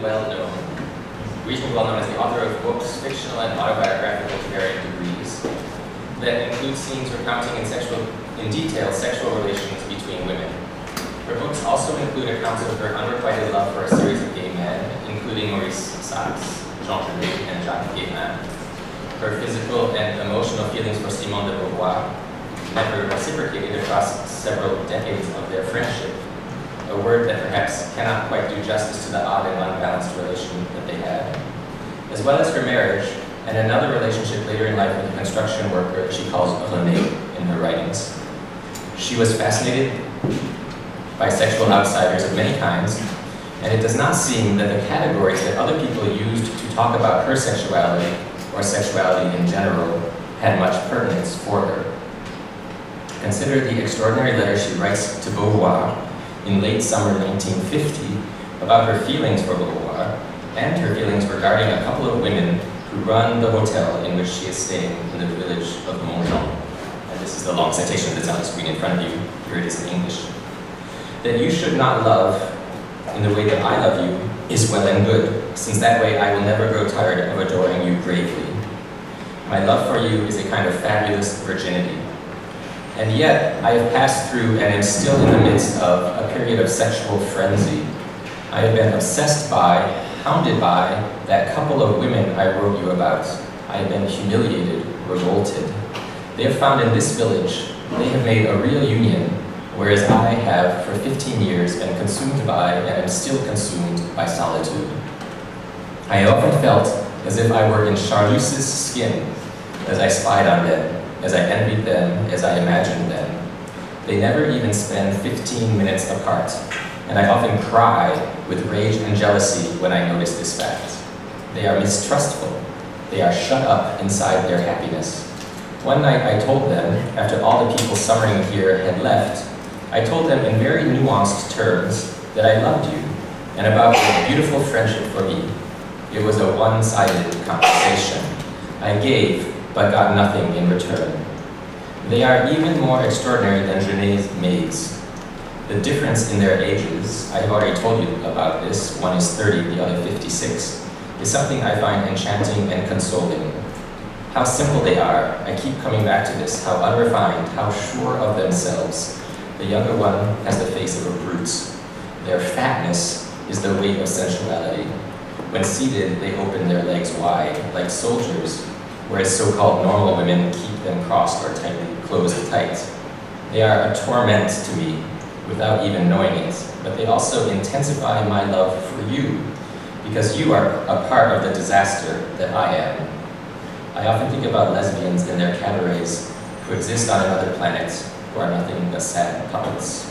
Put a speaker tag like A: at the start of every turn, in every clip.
A: well known, reasonably well known as the author of books, fictional and autobiographical to varying degrees, that include scenes recounting in detail sexual relations between women. Her books also include accounts of her unrequited love for a series of gay men, including Maurice Sacks, Jean Genet, and Jacques Guérin. Her physical and emotional feelings for Simone de Beauvoir, never reciprocated across several decades of their friendship, a word that perhaps cannot quite do justice to the odd and unbalanced relation that they had, as well as her marriage and another relationship later in life with a construction worker she calls René in her writings. She was fascinated by sexual outsiders of many kinds, and it does not seem that the categories that other people used to talk about her sexuality or sexuality in general had much pertinence for her. Consider the extraordinary letter she writes to Beauvoir in late summer 1950 about her feelings for Beauvoir and her feelings regarding a couple of women who run the hotel in which she is staying in the village of Montjean. And this is the long citation that's on the screen in front of you. Here it is in English. That you should not love in the way that I love you is well and good, since that way I will never grow tired of adoring you gravely. My love for you is a kind of fabulous virginity. And yet, I have passed through and am still in the midst of a period of sexual frenzy. I have been obsessed by, hounded by, that couple of women I wrote you about. I have been humiliated, revolted. They have found in this village, they have made a real union, whereas I have, for 15 years, been consumed by, and am still consumed by solitude. I have often felt as if I were in Charlus's skin, as I spied on them, as I envied them, as I imagined them. They never even spend 15 minutes apart, and I often cry with rage and jealousy when I notice this fact. They are mistrustful. They are shut up inside their happiness. One night I told them, after all the people summering here had left, I told them in very nuanced terms that I loved you, and about your beautiful friendship for me. It was a one-sided conversation. I gave, but got nothing in return. They are even more extraordinary than Genet's maids. The difference in their ages, I have already told you about this, one is 30, the other 56, is something I find enchanting and consoling. How simple they are, I keep coming back to this, how unrefined, how sure of themselves. The younger one has the face of a brute. Their fatness is the weight of sensuality. When seated, they open their legs wide, like soldiers, whereas so-called normal women keep them crossed or tightly closed tight. They are a torment to me, without even knowing it, but they also intensify my love for you, because you are a part of the disaster that I am. I often think about lesbians and their cabarets who exist on another planet, who are nothing but sad puppets.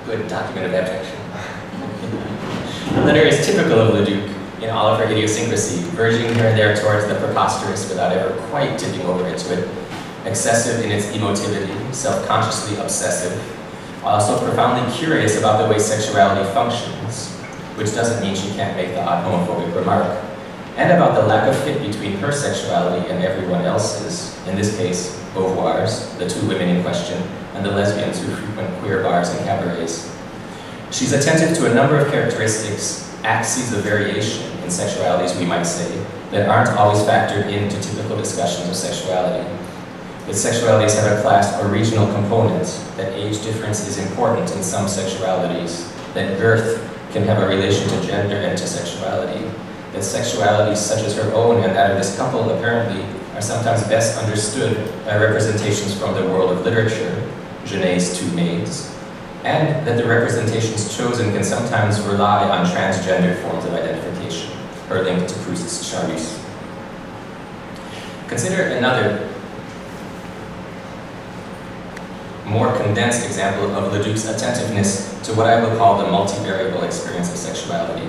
A: Good document of abjection. The letter is typical of Leduc in all of her idiosyncrasy, verging here and there towards the preposterous without ever quite tipping over into it, excessive in its emotivity, self-consciously obsessive, also profoundly curious about the way sexuality functions, which doesn't mean she can't make the odd homophobic remark, and about the lack of fit between her sexuality and everyone else's, in this case, Beauvoir's, the two women in question, and the lesbians who frequent queer bars and cabarets. She's attentive to a number of characteristics, axes of variation in sexualities, we might say, that aren't always factored into typical discussions of sexuality. That sexualities have a class or regional component, that age difference is important in some sexualities, that girth can have a relation to gender and to sexuality, that sexualities such as her own and that of this couple apparently are sometimes best understood by representations from the world of literature, Genet's two maids, and that the representations chosen can sometimes rely on transgender forms of identification, her link to Proust's Charlus. Consider another, more condensed example of Leduc's attentiveness to what I will call the multivariable experience of sexuality.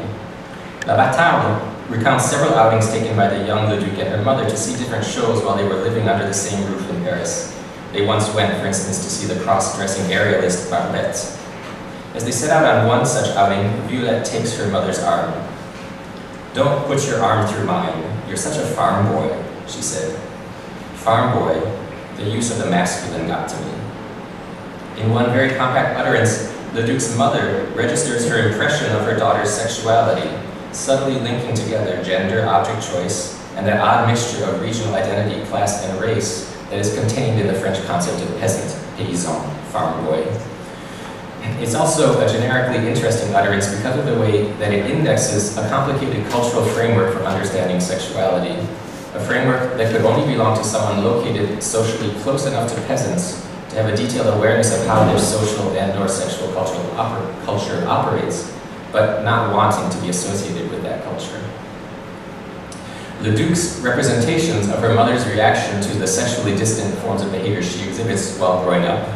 A: La Bâtarde recounts several outings taken by the young Leduc and her mother to see different shows while they were living under the same roof in Paris. They once went, for instance, to see the cross-dressing aerialist Barbette. As they set out on one such outing, Violette takes her mother's arm. "Don't put your arm through mine. You're such a farm boy," she said. Farm boy, the use of the masculine got to me. In one very compact utterance, Leduc's mother registers her impression of her daughter's sexuality, subtly linking together gender, object choice, and that odd mixture of regional identity, class, and race that is contained in the French concept of peasant, paysan, farm boy. It's also a generically interesting utterance because of the way that it indexes a complicated cultural framework for understanding sexuality, a framework that could only belong to someone located socially close enough to peasants to have a detailed awareness of how their social and/or sexual culture operates, but not wanting to be associated with that culture. Leduc's representations of her mother's reaction to the sexually distant forms of behavior she exhibits while growing up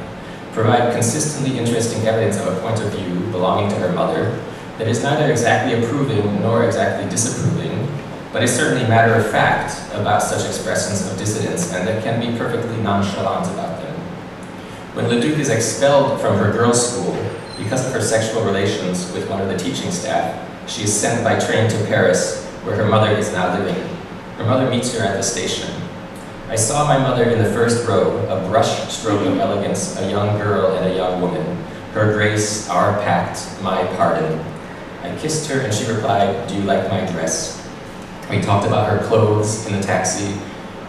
A: provide consistently interesting evidence of a point of view belonging to her mother that is neither exactly approving nor exactly disapproving, but is certainly matter of fact about such expressions of dissidence and that can be perfectly nonchalant about them. When Leduc is expelled from her girls' school because of her sexual relations with one of the teaching staff, she is sent by train to Paris, where her mother is now living. Her mother meets her at the station. I saw my mother in the first row, a brush stroke of elegance, a young girl and a young woman. Her grace, our pact, my pardon. I kissed her and she replied, "Do you like my dress?" We talked about her clothes in the taxi.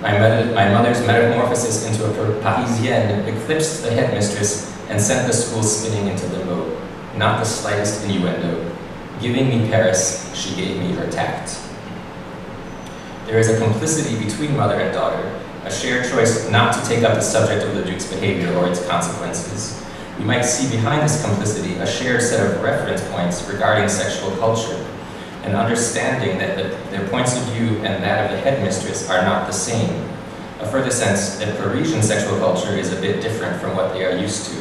A: My mother's metamorphosis into a Parisienne eclipsed the headmistress and sent the school spinning into limbo. Not the slightest innuendo. Giving me Paris, she gave me her tact. There is a complicity between mother and daughter, a shared choice not to take up the subject of Leduc's behavior or its consequences. We might see behind this complicity a shared set of reference points regarding sexual culture, an understanding that their points of view and that of the headmistress are not the same, a further sense that Parisian sexual culture is a bit different from what they are used to.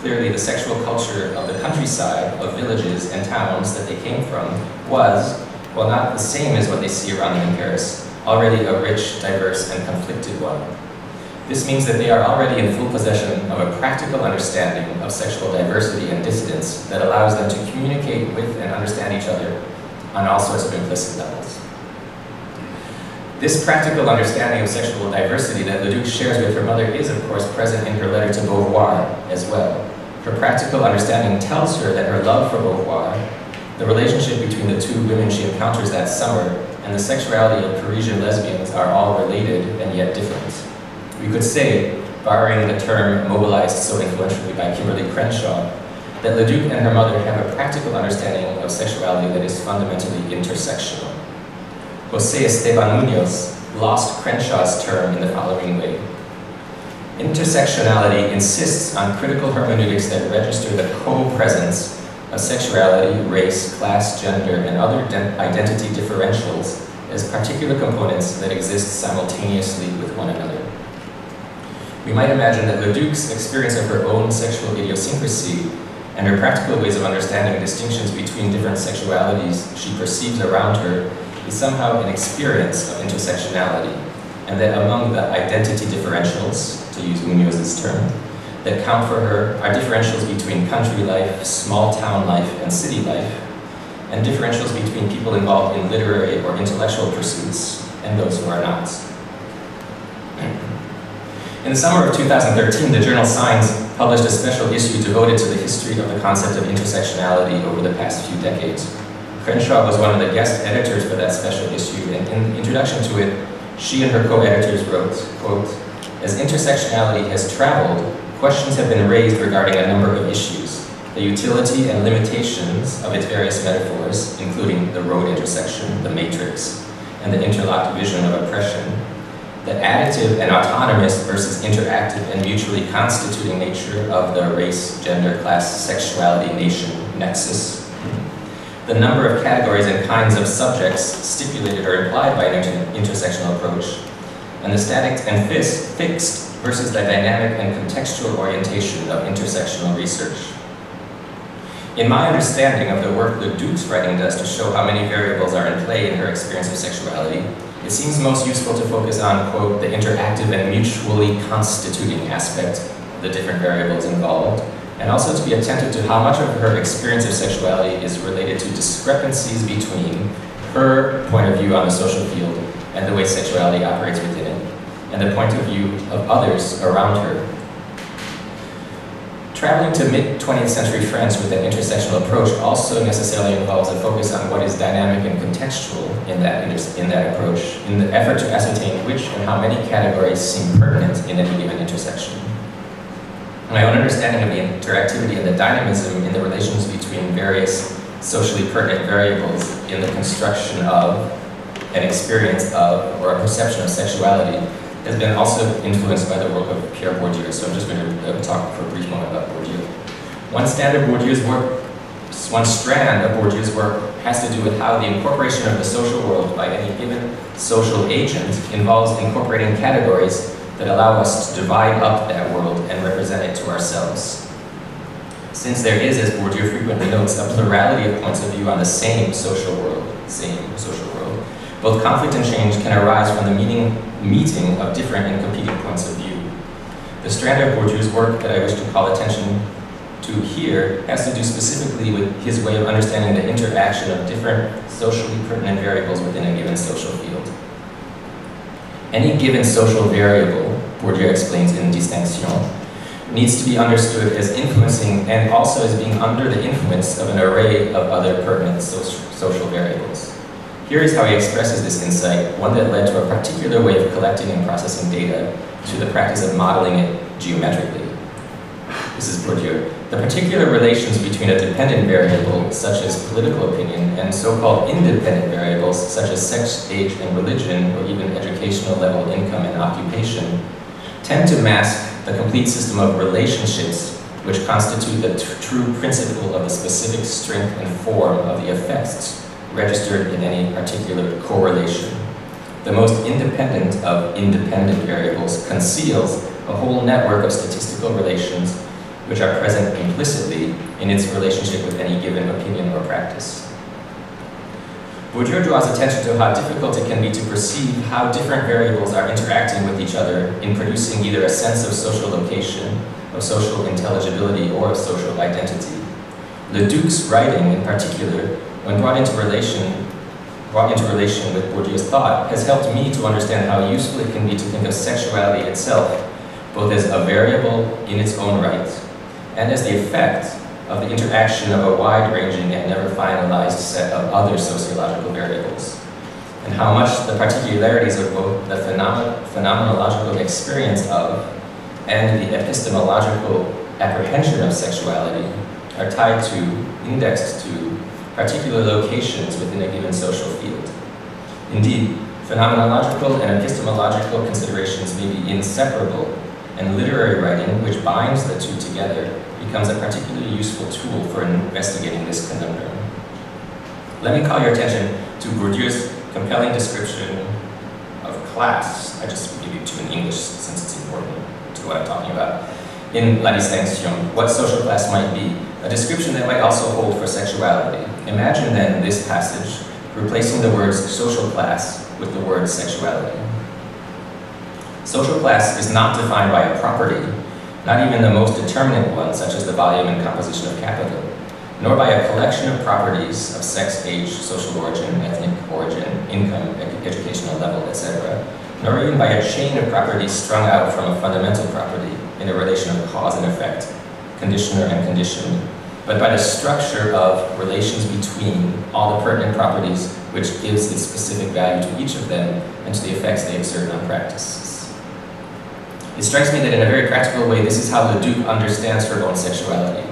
A: Clearly, the sexual culture of the countryside, of villages and towns that they came from was, while not the same as what they see around them in Paris, already a rich, diverse, and conflicted one. This means that they are already in full possession of a practical understanding of sexual diversity and dissidence that allows them to communicate with and understand each other on all sorts of implicit levels. This practical understanding of sexual diversity that Leduc shares with her mother is, of course, present in her letter to Beauvoir as well. Her practical understanding tells her that her love for Beauvoir, the relationship between the two women she encounters that summer, and the sexuality of Parisian lesbians are all related and yet different. We could say, borrowing the term mobilized so influentially by Kimberly Crenshaw, that Leduc and her mother have a practical understanding of sexuality that is fundamentally intersectional. José Esteban Munoz lost Crenshaw's term in the following way. Intersectionality insists on critical hermeneutics that register the co-presence of sexuality, race, class, gender, and other identity differentials as particular components that exist simultaneously with one another. We might imagine that Leduc's experience of her own sexual idiosyncrasy and her practical ways of understanding distinctions between different sexualities she perceives around her is somehow an experience of intersectionality, and that among the identity differentials, to use Munoz's term, that count for her are differentials between country life, small town life, and city life, and differentials between people involved in literary or intellectual pursuits and those who are not. In the summer of 2013, the journal Signs published a special issue devoted to the history of the concept of intersectionality over the past few decades. Crenshaw was one of the guest editors for that special issue, and in the introduction to it, she and her co-editors wrote, quote, "As intersectionality has traveled, questions have been raised regarding a number of issues, the utility and limitations of its various metaphors, including the road intersection, the matrix, and the interlocked vision of oppression, the additive and autonomous versus interactive and mutually constituting nature of the race, gender, class, sexuality, nation nexus, the number of categories and kinds of subjects stipulated or implied by an intersectional approach, and the static and fixed versus the dynamic and contextual orientation of intersectional research. In my understanding of the work Leduc's writing does to show how many variables are in play in her experience of sexuality, it seems most useful to focus on, quote, the interactive and mutually constituting aspect of the different variables involved, and also to be attentive to how much of her experience of sexuality is related to discrepancies between her point of view on the social field and the way sexuality operates within it, and the point of view of others around her. Traveling to mid-20th century France with that intersectional approach also necessarily involves a focus on what is dynamic and contextual in that approach, in the effort to ascertain which and how many categories seem pertinent in any given intersection. My own understanding of the interactivity and the dynamism in the relations between various socially pertinent variables in the construction of, an experience of, or a perception of sexuality has been also influenced by the work of Pierre Bourdieu, so I'm just going to talk for a brief moment about Bourdieu. One strand of Bourdieu's work has to do with how the incorporation of the social world by any given social agent involves incorporating categories that allow us to divide up that world and represent it to ourselves. Since there is, as Bourdieu frequently notes, a plurality of points of view on the same social world, both conflict and change can arise from the meeting of different and competing points of view. The strand of Bourdieu's work that I wish to call attention to here has to do specifically with his way of understanding the interaction of different socially pertinent variables within a given social field. Any given social variable, Bourdieu explains in Distinction, needs to be understood as influencing and also as being under the influence of an array of other pertinent social variables. Here is how he expresses this insight, one that led to a particular way of collecting and processing data, to the practice of modeling it geometrically. This is Bourdieu. The particular relations between a dependent variable, such as political opinion, and so-called independent variables, such as sex, age, and religion, or even educational level, income, and occupation, tend to mask the complete system of relationships which constitute the true principle of the specific strength and form of the effects registered in any particular correlation. The most independent of independent variables conceals a whole network of statistical relations which are present implicitly in its relationship with any given opinion or practice. Bourdieu draws attention to how difficult it can be to perceive how different variables are interacting with each other in producing either a sense of social location, of social intelligibility, or of social identity. Leduc's writing, in particular, when brought into relation with Bourdieu's thought, has helped me to understand how useful it can be to think of sexuality itself, both as a variable in its own right, and as the effect of the interaction of a wide-ranging and never finalized set of other sociological variables, and how much the particularities of both the phenomenological experience of and the epistemological apprehension of sexuality are tied to, indexed to, particular locations within a given social field. Indeed, phenomenological and epistemological considerations may be inseparable, and literary writing, which binds the two together, becomes a particularly useful tool for investigating this conundrum. Let me call your attention to Bourdieu's compelling description of class. I just give you two in English since it's important to what I'm talking about. In La Distinction, what social class might be, a description that might also hold for sexuality. Imagine then this passage replacing the words social class with the word sexuality. Social class is not defined by a property, not even the most determinate one, such as the volume and composition of capital, nor by a collection of properties of sex, age, social origin, ethnic origin, income, educational level, etc., nor even by a chain of properties strung out from a fundamental property in a relation of cause and effect, conditioner and condition, but by the structure of relations between all the pertinent properties which gives its specific value to each of them and to the effects they exert on practices. It strikes me that in a very practical way, this is how Leduc understands her own sexuality,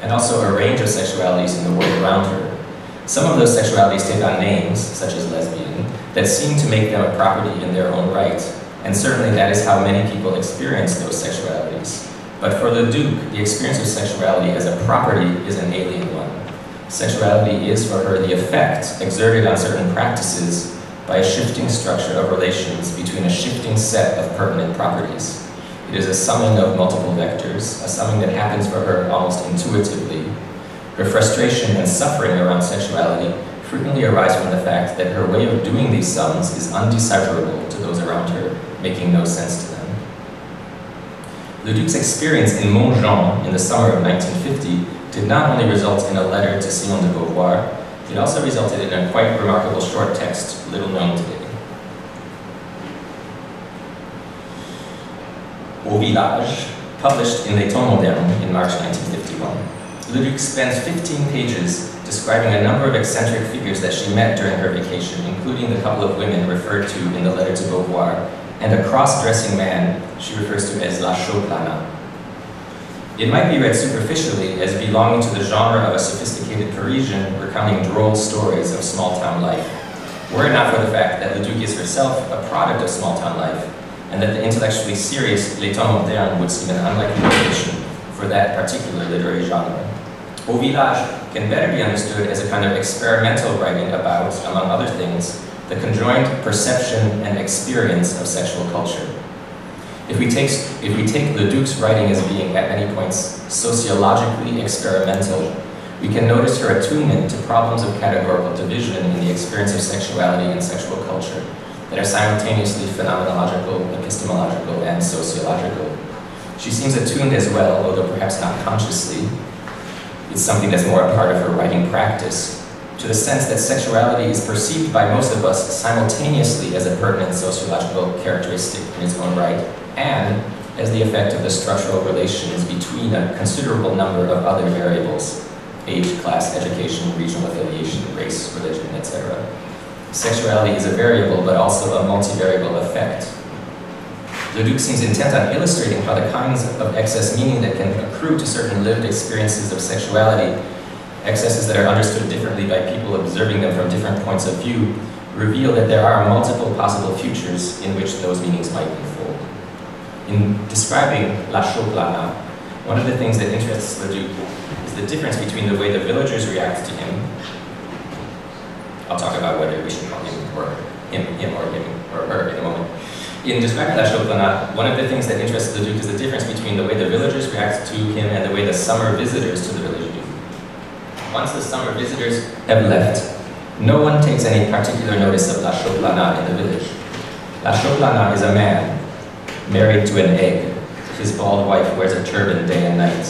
A: and also a range of sexualities in the world around her. Some of those sexualities take on names, such as lesbian, that seem to make them a property in their own right, and certainly that is how many people experience those sexualities. But for Leduc, the experience of sexuality as a property is an alien one. Sexuality is for her the effect exerted on certain practices by a shifting structure of relations between a shifting set of pertinent properties. It is a summing of multiple vectors, a summing that happens for her almost intuitively. Her frustration and suffering around sexuality frequently arise from the fact that her way of doing these sums is undecipherable to those around her, making no sense to them. Leduc's experience in Montjean in the summer of 1950 did not only result in a letter to Simone de Beauvoir, it also resulted in a quite remarkable short text, little known today. Au village, published in Les Temps Modernes in March 1951. Leduc spends 15 pages describing a number of eccentric figures that she met during her vacation, including the couple of women referred to in the letter to Beauvoir, and a cross-dressing man she refers to as La Chauplana. It might be read superficially as belonging to the genre of a sophisticated Parisian recounting droll stories of small-town life, were it not for the fact that Leduc is herself a product of small-town life, and that the intellectually serious Les Temps Modernes would seem an unlikely location for that particular literary genre. Au Village can better be understood as a kind of experimental writing about, among other things, the conjoined perception and experience of sexual culture. If we take Leduc's writing as being at many points sociologically experimental, we can notice her attunement to problems of categorical division in the experience of sexuality and sexual culture that are simultaneously phenomenological, epistemological, and sociological. She seems attuned as well, although perhaps not consciously. It's something that's more a part of her writing practice, to the sense that sexuality is perceived by most of us simultaneously as a pertinent sociological characteristic in its own right, and as the effect of the structural relations between a considerable number of other variables: age, class, education, regional affiliation, race, religion, etc. Sexuality is a variable, but also a multivariable effect. Leduc seems intent on illustrating how the kinds of excess meaning that can accrue to certain lived experiences of sexuality, excesses that are understood differently by people observing them from different points of view, reveal that there are multiple possible futures in which those meanings might unfold. In describing La Chauplana, one of the things that interests Leduc is the difference between the way the villagers react to him. I'll talk about whether we should call him or her in a moment. In describing La Chauplana, one of the things that interests Leduc is the difference between the way the villagers react to him and the way the summer visitors to the village do. Once the summer visitors have left, no one takes any particular notice of La Chauplana in the village. La Chauplana is a man, married to an egg. His bald wife wears a turban day and night.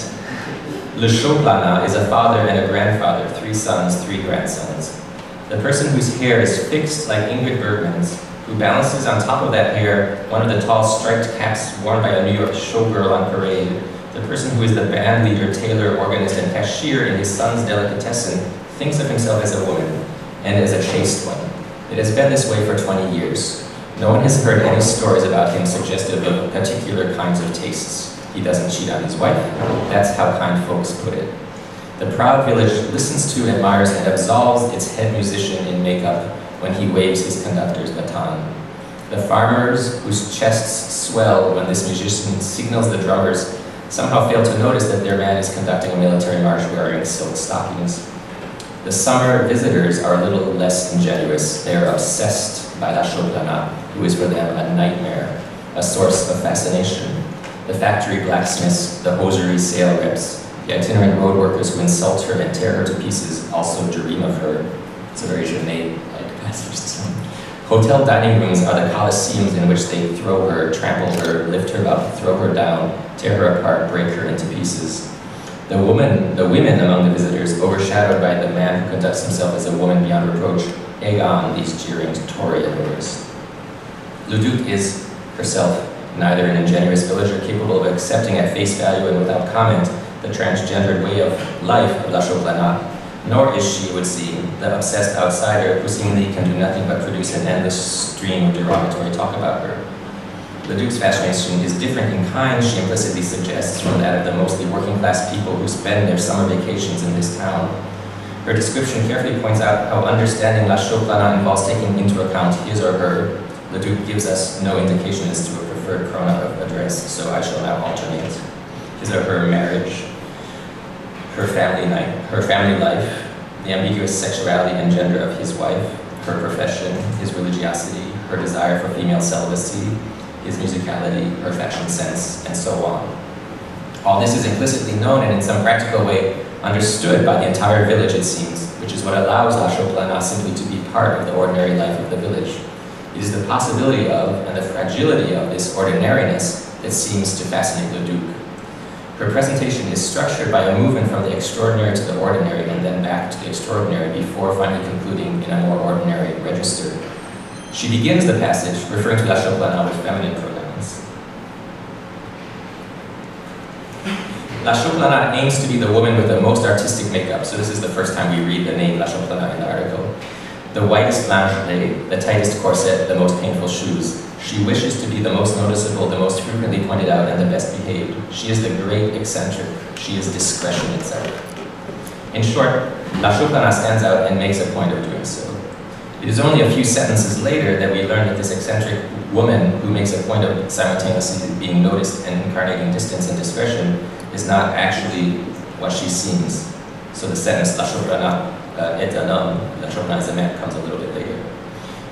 A: Le Chauplana is a father and a grandfather, 3 sons, 3 grandsons. The person whose hair is fixed like Ingrid Bergman's, who balances on top of that hair one of the tall striped caps worn by a New York showgirl on parade, the person who is the band leader, tailor, organist, and cashier in his son's delicatessen, thinks of himself as a woman, and as a chaste one. It has been this way for 20 years. No one has heard any stories about him suggestive of particular kinds of tastes. He doesn't cheat on his wife. That's how kind folks put it. The proud village listens to, admires, and absolves its head musician in makeup when he waves his conductor's baton. The farmers, whose chests swell when this musician signals the drummers, somehow fail to notice that their man is conducting a military march wearing silk stockings. The summer visitors are a little less ingenuous. They are obsessed by La Chauplana, who is for them a nightmare, a source of fascination. The factory blacksmiths, the hosiery sale reps, the itinerant road workers who insult her and tear her to pieces also dream of her. It's a very Genet-like passage. Hotel dining rooms are the coliseums in which they throw her, trample her, lift her up, throw her down, tear her apart, break her into pieces. The women among the visitors, overshadowed by the man who conducts himself as a woman beyond reproach, egg on these jeering Tory admirers. Leduc is herself neither an ingenuous villager capable of accepting at face value and without comment the transgendered way of life of La Chauplana, nor is she, it would seem, the obsessed outsider who seemingly can do nothing but produce an endless stream of derogatory talk about her. Leduc's fascination is different in kind, she implicitly suggests, from that of the mostly working-class people who spend their summer vacations in this town. Her description carefully points out how understanding La Chauplana involves taking into account his or her. Leduc gives us no indication as to a preferred pronoun of address, so I shall now alternate. His or her marriage, her family life, the ambiguous sexuality and gender of his wife, her profession, his religiosity, her desire for female celibacy, his musicality, her fashion sense, and so on. All this is implicitly known and in some practical way understood by the entire village, it seems, which is what allows La Chauplana simply to be part of the ordinary life of the village. It is the possibility of and the fragility of this ordinariness that seems to fascinate Leduc. Her presentation is structured by a movement from the extraordinary to the ordinary and then back to the extraordinary before finally concluding in a more ordinary register. She begins the passage referring to La Chauplana with feminine pronouns. La Choplana aims to be the woman with the most artistic makeup, so this is the first time we read the name La Choplana in the article. The whitest lingerie, the tightest corset, the most painful shoes. She wishes to be the most noticeable, the most frequently pointed out, and the best behaved. She is the great eccentric. She is discretion itself. In short, La Choplana stands out and makes a point of doing so. It is only a few sentences later that we learn that this eccentric woman, who makes a point of simultaneously being noticed and incarnating distance and discretion, is not actually what she seems. So the sentence La Choplana est un homme, La Choplana is a man, comes a little bit later.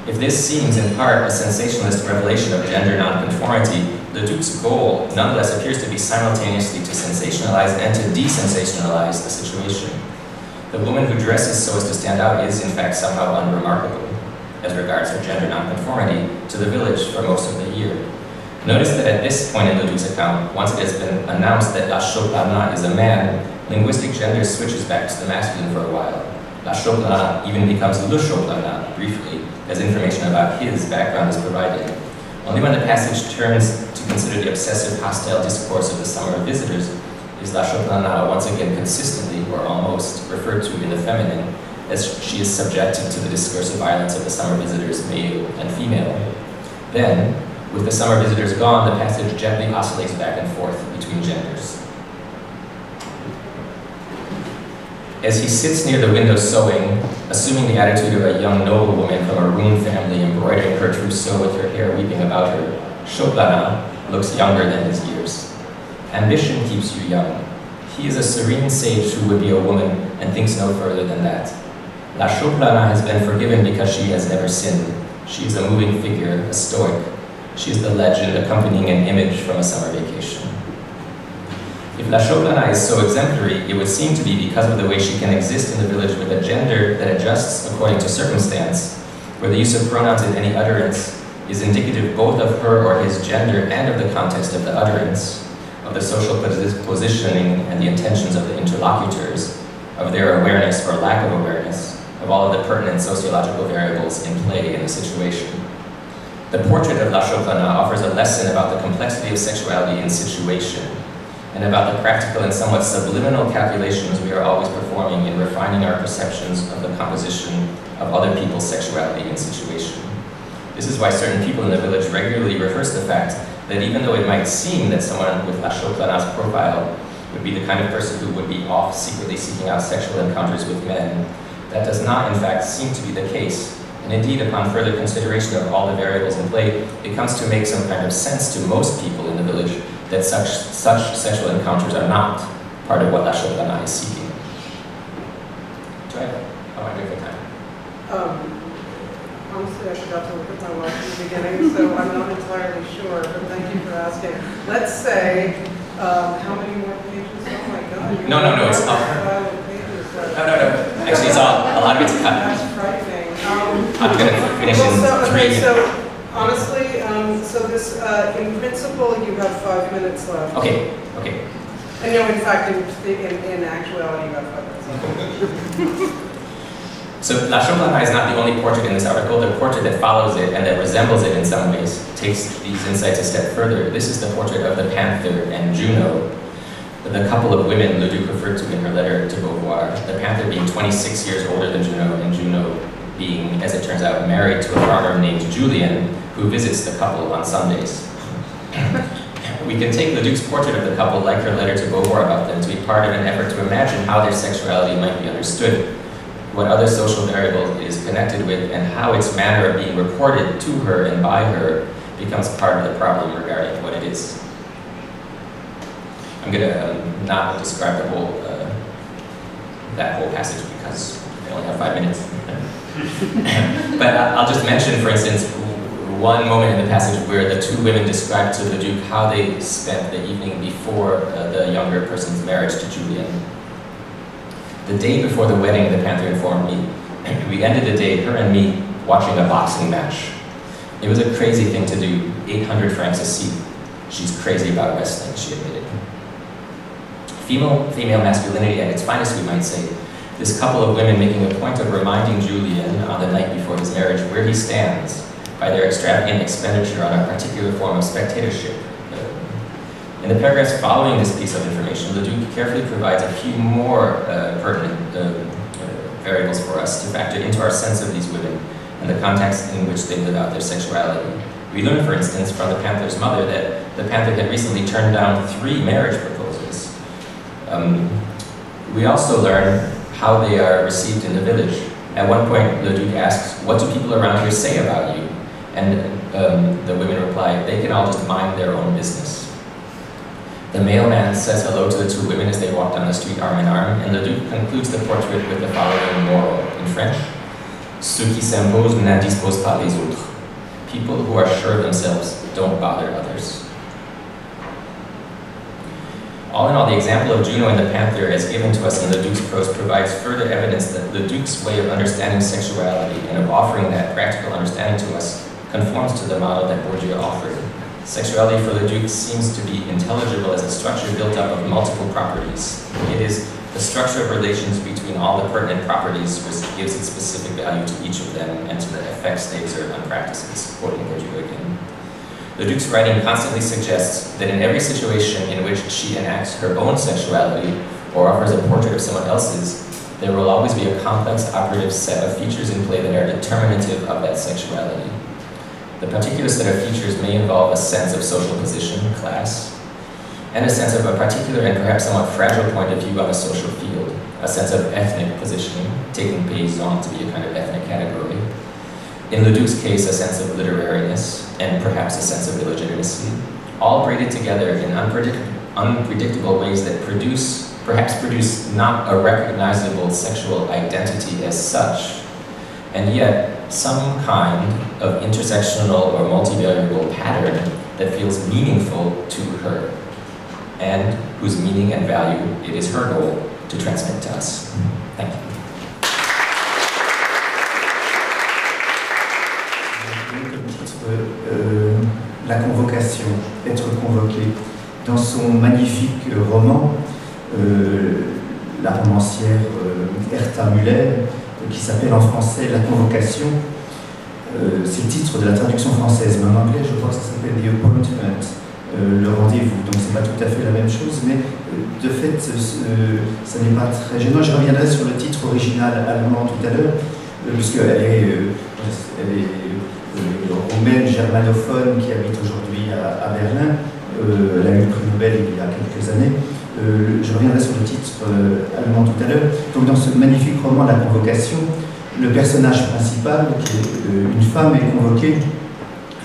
A: If this seems in part a sensationalist revelation of gender nonconformity, Leduc's goal nonetheless appears to be simultaneously to sensationalize and to desensationalize the situation. The woman who dresses so as to stand out is, in fact, somehow unremarkable as regards her gender nonconformity to the village for most of the year. Notice that at this point in Leduc's account, once it has been announced that La Choplana is a man, linguistic gender switches back to the masculine for a while. La Choplana even becomes Le Choplana, briefly, as information about his background is provided. Only when the passage turns to consider the obsessive hostile discourse of the summer visitors is La Choplana once again consistently, or almost, referred to in the feminine, as she is subjected to the discursive violence of the summer visitors, male and female. Then, with the summer visitors gone, the passage gently oscillates back and forth between genders. As he sits near the window sewing, assuming the attitude of a young noblewoman from a Rune family embroidering her trousseau with her hair weeping about her, Choplana looks younger than his years. Ambition keeps you young. He is a serene sage who would be a woman and thinks no further than that. La Choplana has been forgiven because she has never sinned. She is a moving figure, a stoic. She is the legend accompanying an image from a summer vacation. If La Choplana is so exemplary, it would seem to be because of the way she can exist in the village with a gender that adjusts according to circumstance, where the use of pronouns in any utterance is indicative both of her or his gender and of the context of the utterance, of the social positioning and the intentions of the interlocutors, of their awareness or lack of awareness, of all of the pertinent sociological variables in play in the situation. The portrait of La Choplana offers a lesson about the complexity of sexuality in situation, and about the practical and somewhat subliminal calculations we are always performing in refining our perceptions of the composition of other people's sexuality in situation. This is why certain people in the village regularly rehearse the fact that even though it might seem that someone with La Choplana's profile would be the kind of person who would be off secretly seeking out sexual encounters with men, that does not, in fact, seem to be the case. And indeed, upon further consideration of all the variables in play, it comes to make some kind of sense to most people in the village that such sexual encounters are not part of what La Choplana is seeking. How am I doing for time?
B: Honestly, I forgot to look at my watch at the beginning, so I'm not entirely sure, but thank you for asking. Let's say, how many more pages? Oh my God.
A: No, it's all. No. Actually, it's all, a lot of it's cut.
B: That's frightening.
A: I'm going to finish in 3.
B: Okay, so honestly, so this, in principle, you have 5 minutes left.
A: Okay.
B: And no, in fact, in actuality, you have 5 minutes left.
A: So La Choplana is not the only portrait in this article. The portrait that follows it and that resembles it in some ways takes these insights a step further. This is the portrait of the Panther and Juno, the couple of women Leduc referred to in her letter to Beauvoir. The Panther being 26 years older than Juno, and Juno being, as it turns out, married to a farmer named Julien, who visits the couple on Sundays. We can take Leduc's portrait of the couple, like her letter to Beauvoir about them, to be part of an effort to imagine how their sexuality might be understood, what other social variables it is connected with, and how its manner of being reported to her and by her becomes part of the problem regarding what it is. I'm going to not describe the whole, that whole passage because I only have 5 minutes. But I'll just mention, for instance, one moment in the passage where the two women describe to the Duke how they spent the evening before the younger person's marriage to Julien. The day before the wedding, the Panther informed me, we ended the day, her and me, watching a boxing match. It was a crazy thing to do, 800 francs a seat. She's crazy about wrestling, she admitted. Female masculinity at its finest, we might say. This couple of women making a point of reminding Julien on the night before his marriage where he stands by their extravagant expenditure on a particular form of spectatorship. In the paragraphs following this piece of information, Leduc carefully provides a few more pertinent variables for us to factor into our sense of these women and the context in which they live out their sexuality. We learn, for instance, from the Panther's mother that the Panther had recently turned down 3 marriage proposals. We also learn how they are received in the village. At one point, Leduc asks, "What do people around here say about you?" And the women reply, "They can all just mind their own business." The mailman says hello to the 2 women as they walk down the street arm in arm, and Leduc concludes the portrait with the following moral in French: "Ceux qui s'imposent n'indisposent pas les autres." People who are sure of themselves don't bother others. All in all, the example of Juno and the Panther as given to us in Leduc's prose provides further evidence that Leduc's way of understanding sexuality and of offering that practical understanding to us conforms to the model that Bourdieu offered. Sexuality for Leduc seems to be intelligible as a structure built up of multiple properties. It is the structure of relations between all the pertinent properties which gives its specific value to each of them and to the effects they exert on practices, quoting Bourdieu again. Leduc's writing constantly suggests that in every situation in which she enacts her own sexuality or offers a portrait of someone else's, there will always be a complex operative set of features in play that are determinative of that sexuality. The particular set of features may involve a sense of social position, class, and a sense of a particular and perhaps somewhat fragile point of view on a social field, a sense of ethnic positioning, taking paysan to be a kind of ethnic category. In Leduc's case, a sense of literariness, and perhaps a sense of illegitimacy, all braided together in unpredictable ways that perhaps produce not a recognizable sexual identity as such, and yet some kind of intersectional or multivariable pattern that feels meaningful to her, and whose meaning and value it is her goal to transmit to us. Thank you.
C: La convocation, être convoqué. Dans son magnifique roman, la romancière Herta Müller, qui s'appelle en français La Convocation, c'est le titre de la traduction française, mais en anglais je crois que ça s'appelle The Appointment, le rendez-vous, donc c'est pas tout à fait la même chose, mais de fait ça n'est pas très gênant. Je reviendrai sur le titre original allemand tout à l'heure, puisqu'elle est roumaine, germanophone, qui habite aujourd'hui à Berlin. Elle a eu le prix Nobel il y a quelques années. Je reviendrai sur le titre allemand tout à l'heure. Donc dans ce magnifique roman, La Convocation, le personnage principal, qui est une femme, est convoquée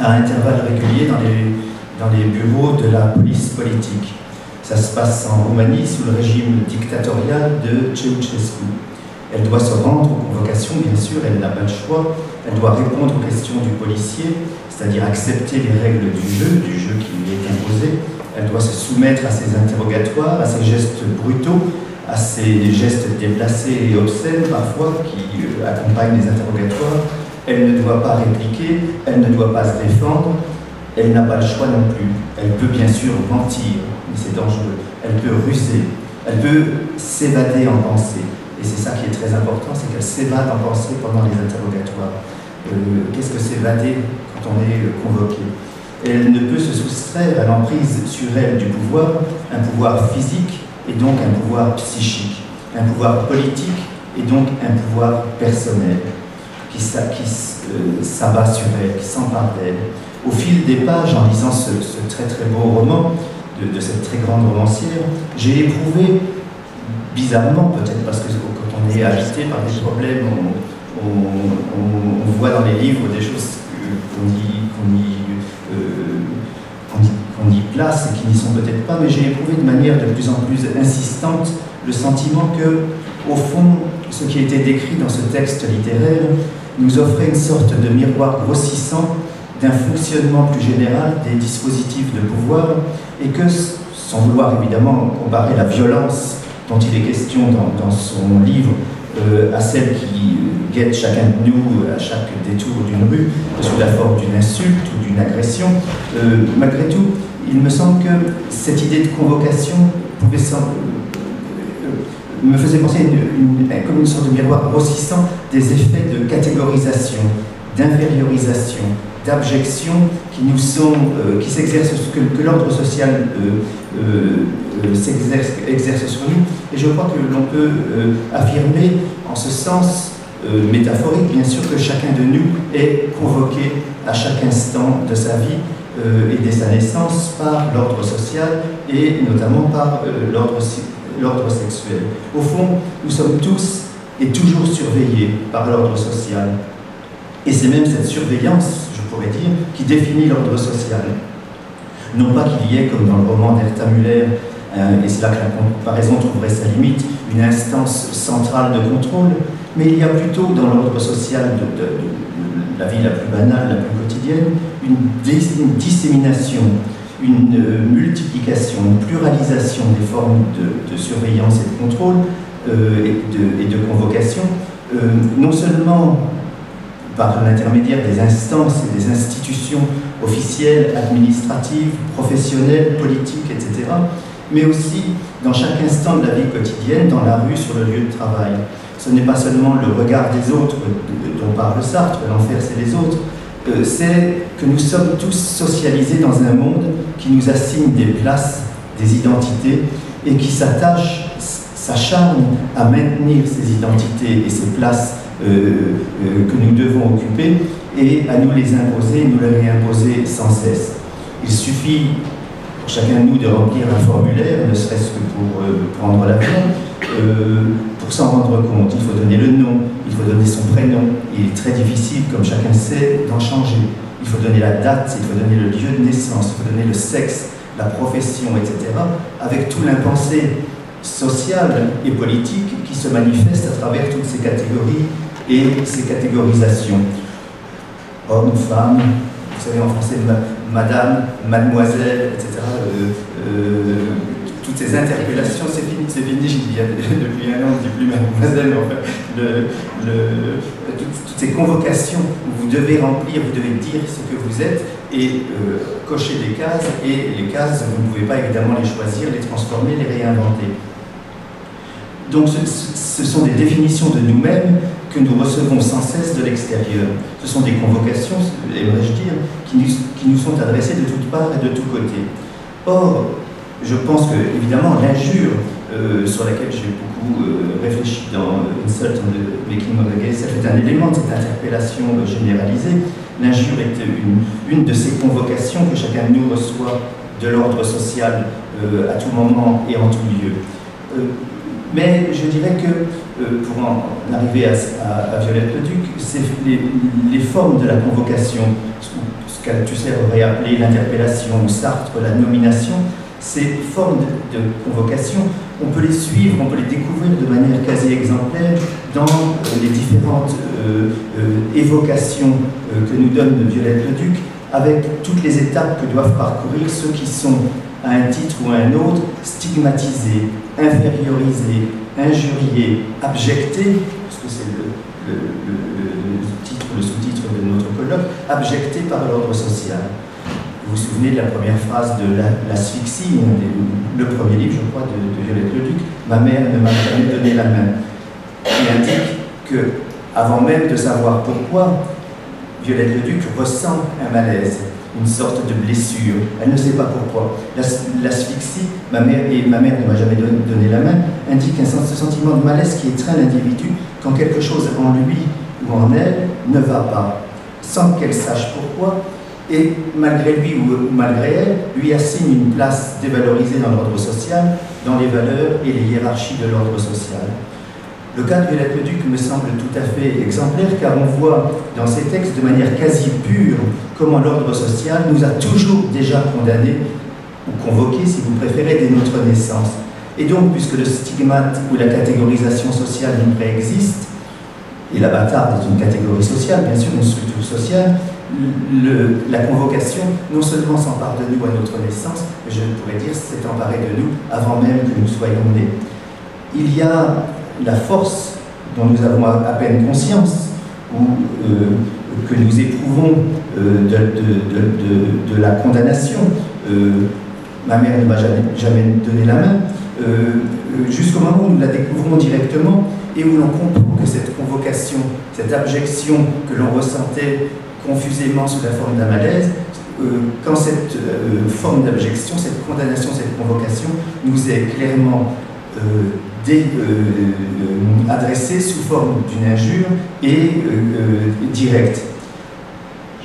C: à intervalles réguliers dans les bureaux de la police politique. Ça se passe en Roumanie sous le régime dictatorial de Ceausescu. Elle doit se rendre aux convocations, bien sûr, elle n'a pas le choix. Elle doit répondre aux questions du policier, c'est-à-dire accepter les règles du jeu qui lui est imposé. Elle doit se soumettre à ses interrogatoires, à ses gestes brutaux, à ses gestes déplacés et obscènes parfois qui accompagnent les interrogatoires. Elle ne doit pas répliquer, elle ne doit pas se défendre, elle n'a pas le choix non plus. Elle peut bien sûr mentir, mais c'est dangereux. Elle peut ruser, elle peut s'évader en pensée. Et c'est ça qui est très important, c'est qu'elle s'évade en pensée pendant les interrogatoires. Qu'est-ce que s'évader quand on est convoqué? Elle ne peut se soustraire à l'emprise sur elle du pouvoir, un pouvoir physique et donc un pouvoir psychique, un pouvoir politique et donc un pouvoir personnel qui s'abat sur elle, qui s'empare d'elle. Au fil des pages, en lisant ce très très beau roman de cette très grande romancière, j'ai éprouvé, bizarrement peut-être parce que quand on est agité par des problèmes, on voit dans les livres des choses qu'on y place et qui n'y sont peut-être pas, mais j'ai éprouvé de manière de plus en plus insistante le sentiment que, au fond, ce qui était décrit dans ce texte littéraire nous offrait une sorte de miroir grossissant d'un fonctionnement plus général des dispositifs de pouvoir, et que, sans vouloir évidemment comparer la violence dont il est question dans son livre à celle qui guette chacun de nous à chaque détour d'une rue, sous la forme d'une insulte ou d'une agression, malgré tout, il me semble que cette idée de convocation me faisait penser comme une sorte de miroir grossissant des effets de catégorisation, d'infériorisation, d'abjection qui s'exercent, que l'ordre social exerce sur nous. Et je crois que l'on peut affirmer, en ce sens métaphorique, bien sûr, que chacun de nous est convoqué à chaque instant de sa vie et dès sa naissance par l'ordre social et notamment par l'ordre sexuel. Au fond, nous sommes tous et toujours surveillés par l'ordre social. Et c'est même cette surveillance, je pourrais dire, qui définit l'ordre social. Non pas qu'il y ait, comme dans le roman d'Herta Müller, et c'est là que la comparaison trouverait sa limite, une instance centrale de contrôle, mais il y a plutôt dans l'ordre social de la vie la plus banale, la plus quotidienne, une dissémination, une multiplication, une pluralisation des formes de surveillance et de contrôle et de convocation, non seulement par l'intermédiaire des instances et des institutions officielles, administratives, professionnelles, politiques, etc., mais aussi dans chaque instant de la vie quotidienne, dans la rue, sur le lieu de travail. Ce n'est pas seulement le regard des autres dont parle Sartre, l'enfer c'est les autres, c'est que nous sommes tous socialisés dans un monde qui nous assigne des places, des identités, et qui s'acharne à maintenir ces identités et ces places que nous devons occuper et à nous les imposer, nous les réimposer sans cesse. Il suffit pour chacun de nous de remplir un formulaire, ne serait-ce que pour prendre l'avion. Pour s'en rendre compte, il faut donner le nom, il faut donner son prénom. Il est très difficile, comme chacun sait, d'en changer. Il faut donner la date, il faut donner le lieu de naissance, il faut donner le sexe, la profession, etc. Avec tout l'impensé social et politique qui se manifeste à travers toutes ces catégories et ces catégorisations. Homme, femme, vous savez en français, madame, mademoiselle, etc. Toutes ces interpellations, c'est fini, j'y dis depuis un an, on ne dit plus mademoiselle, mais enfin, toutes ces convocations où vous devez remplir, vous devez dire ce que vous êtes et cocher des cases, et les cases, vous ne pouvez pas évidemment les choisir, les transformer, les réinventer. Donc ce sont des définitions de nous-mêmes que nous recevons sans cesse de l'extérieur. Ce sont des convocations, aimerais-je dire, qui nous sont adressées de toutes parts et de tous côtés. Or, je pense que, évidemment, l'injure sur laquelle j'ai beaucoup réfléchi dans Insult on the Making of the Gay Self est un élément de cette interpellation généralisée. L'injure est une de ces convocations que chacun de nous reçoit de l'ordre social à tout moment et en tout lieu. Mais je dirais que, pour en arriver à Violette Leduc, c'est les formes de la convocation, ce qu'Althusser aurait appelé l'interpellation, ou Sartre la nomination, ces formes de convocation, on peut les suivre, on peut les découvrir de manière quasi exemplaire dans les différentes évocations que nous donne Violette Leduc, avec toutes les étapes que doivent parcourir ceux qui sont, à un titre ou à un autre, stigmatisés, infériorisés, injuriés, abjectés, parce que c'est le sous-titre de notre colloque, abjectés par l'ordre social. Vous vous souvenez de la première phrase de l'asphyxie, le premier livre, je crois, de Violette Leduc, « Ma mère ne m'a jamais donné la main », qui indique que, avant même de savoir pourquoi, Violette Leduc ressent un malaise, une sorte de blessure. Elle ne sait pas pourquoi. L'asphyxie, ma mère ne m'a jamais donné la main, indique un sentiment de malaise qui étreint l'individu quand quelque chose en lui ou en elle ne va pas, sans qu'elle sache pourquoi, et malgré lui ou malgré elle, lui assigne une place dévalorisée dans l'ordre social, dans les valeurs et les hiérarchies de l'ordre social. Le cas de Violette Leduc me semble tout à fait exemplaire, car on voit dans ces textes de manière quasi pure comment l'ordre social nous a toujours déjà condamnés, ou convoqués si vous préférez, dès notre naissance. Et donc, puisque le stigmate ou la catégorisation sociale nous préexiste, et la bâtarde est une catégorie sociale, bien sûr, une structure sociale, la convocation non seulement s'empare de nous à notre naissance, mais je pourrais dire s'est emparée de nous avant même que nous soyons nés. Il y a la force dont nous avons à peine conscience, ou que nous éprouvons de la condamnation, Ma mère ne m'a jamais donné la main, jusqu'au moment où nous la découvrons directement et où l'on comprend que cette convocation, cette abjection que l'on ressentait confusément sous la forme d'un malaise, quand cette forme d'abjection, cette condamnation, cette convocation nous est clairement adressée sous forme d'une injure et directe.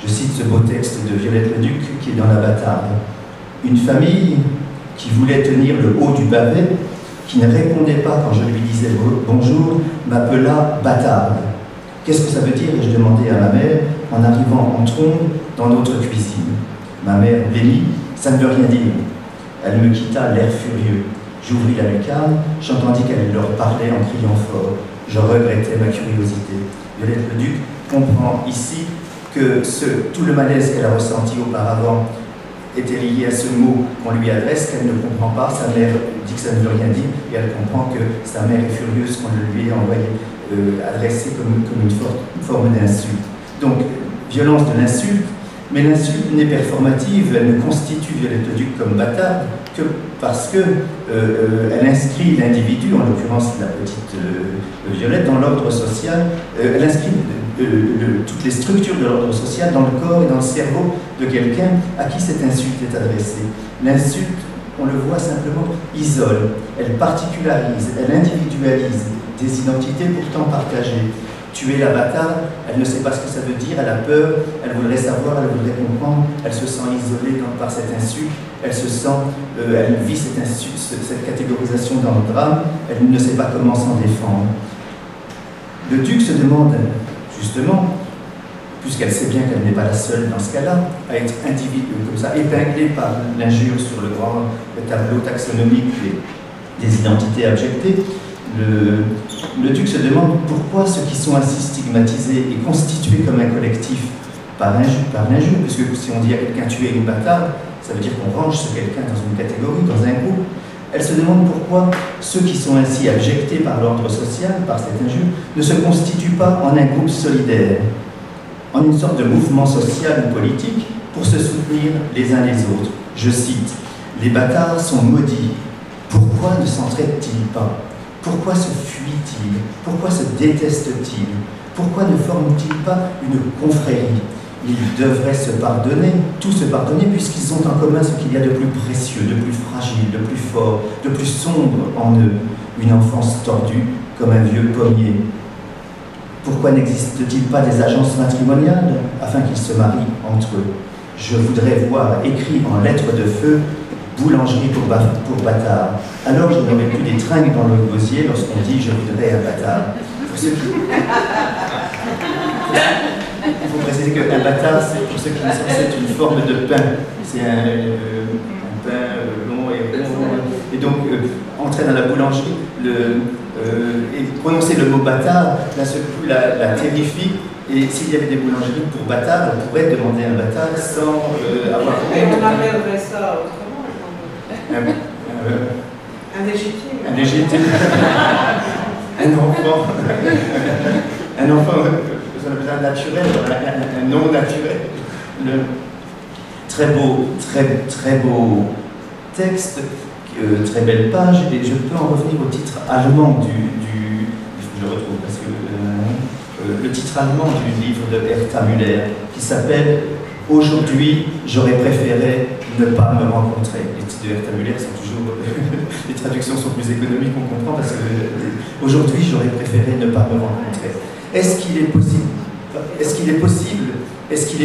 C: Je cite ce beau texte de Violette Leduc qui est dans La Bâtarde. Une famille qui voulait tenir le haut du pavé, qui ne répondait pas quand je lui disais bonjour, m'appela bâtarde. Qu'est-ce que ça veut dire? Ai-je demandé à ma mère en arrivant en trombe dans notre cuisine. Ma mère blêmit, ça ne veut rien dire. Elle me quitta l'air furieux. J'ouvris la lucarne, j'entendis qu'elle leur parlait en criant fort. Je regrettais ma curiosité. Violette Leduc comprend ici que tout le malaise qu'elle a ressenti auparavant était lié à ce mot qu'on lui adresse, qu'elle ne comprend pas. Sa mère dit que ça ne veut rien dire, et elle comprend que sa mère est furieuse qu'on le lui ait envoyé, adressé comme une forme d'insulte. Donc, violence de l'insulte, mais l'insulte n'est performative, elle ne constitue Violette Leduc comme bâtarde que parce qu'elle inscrit l'individu, en l'occurrence la petite Violette, dans l'ordre social, elle inscrit toutes les structures de l'ordre social dans le corps et dans le cerveau de quelqu'un à qui cette insulte est adressée. L'insulte, on le voit simplement, isole, elle particularise, elle individualise des identités pourtant partagées. Tuer la bâtarde, elle ne sait pas ce que ça veut dire, elle a peur, elle voudrait savoir, elle voudrait comprendre, elle se sent isolée par cette insulte, elle vit cette insulte, cette catégorisation dans le drame, elle ne sait pas comment s'en défendre. Le duc se demande, justement, puisqu'elle sait bien qu'elle n'est pas la seule dans ce cas-là, à être comme ça, épinglée par l'injure sur le grand tableau taxonomique des identités abjectées. Le duc se demande pourquoi ceux qui sont ainsi stigmatisés et constitués comme un collectif par l'injure, puisque si on dit à quelqu'un tuer une bâtarde, ça veut dire qu'on range ce quelqu'un dans une catégorie, dans un groupe. Elle se demande pourquoi ceux qui sont ainsi abjectés par l'ordre social, par cette injure, ne se constituent pas en un groupe solidaire, en une sorte de mouvement social ou politique pour se soutenir les uns les autres. Je cite, « Les bâtards sont maudits. Pourquoi ne s'entraident-ils pas ? Pourquoi se fuient-ils? Pourquoi se détestent-ils? Pourquoi ne forment-ils pas une confrérie? Ils devraient se pardonner, tout se pardonner, puisqu'ils ont en commun ce qu'il y a de plus précieux, de plus fragile, de plus fort, de plus sombre en eux, une enfance tordue comme un vieux pommier. Pourquoi n'existe-t-il pas des agences matrimoniales afin qu'ils se marient entre eux? Je voudrais voir écrit en lettres de feu boulangerie pour bâtard. Alors je n'aurais plus des tringues dans le gosier lorsqu'on dit je voudrais un bâtard. Il faut préciser qu'un bâtard, pour ceux qui ne savent, c'est une forme de pain. C'est un pain long et rond. Et donc, entrer dans la boulangerie et prononcer le mot bâtard, d'un seul coup la terrifie. Et s'il y avait des boulangeries pour bâtard, on pourrait demander un bâtard sans avoir...
B: Et on appellerait ça autrement. Un légitime.
C: Un légitime. Un enfant. Un enfant, ça n'a pas naturel, un non naturel. Très beau texte, très belle page, et je peux en revenir au titre allemand il faut que je retrouve, parce que le titre allemand du livre de Herta Müller, qui s'appelle « Aujourd'hui, j'aurais préféré ne pas me rencontrer ». Les titres de Herta Müller sont toujours... les traductions sont plus économiques, on comprend, parce que « Aujourd'hui, j'aurais préféré ne pas me rencontrer ». Est-ce qu'il est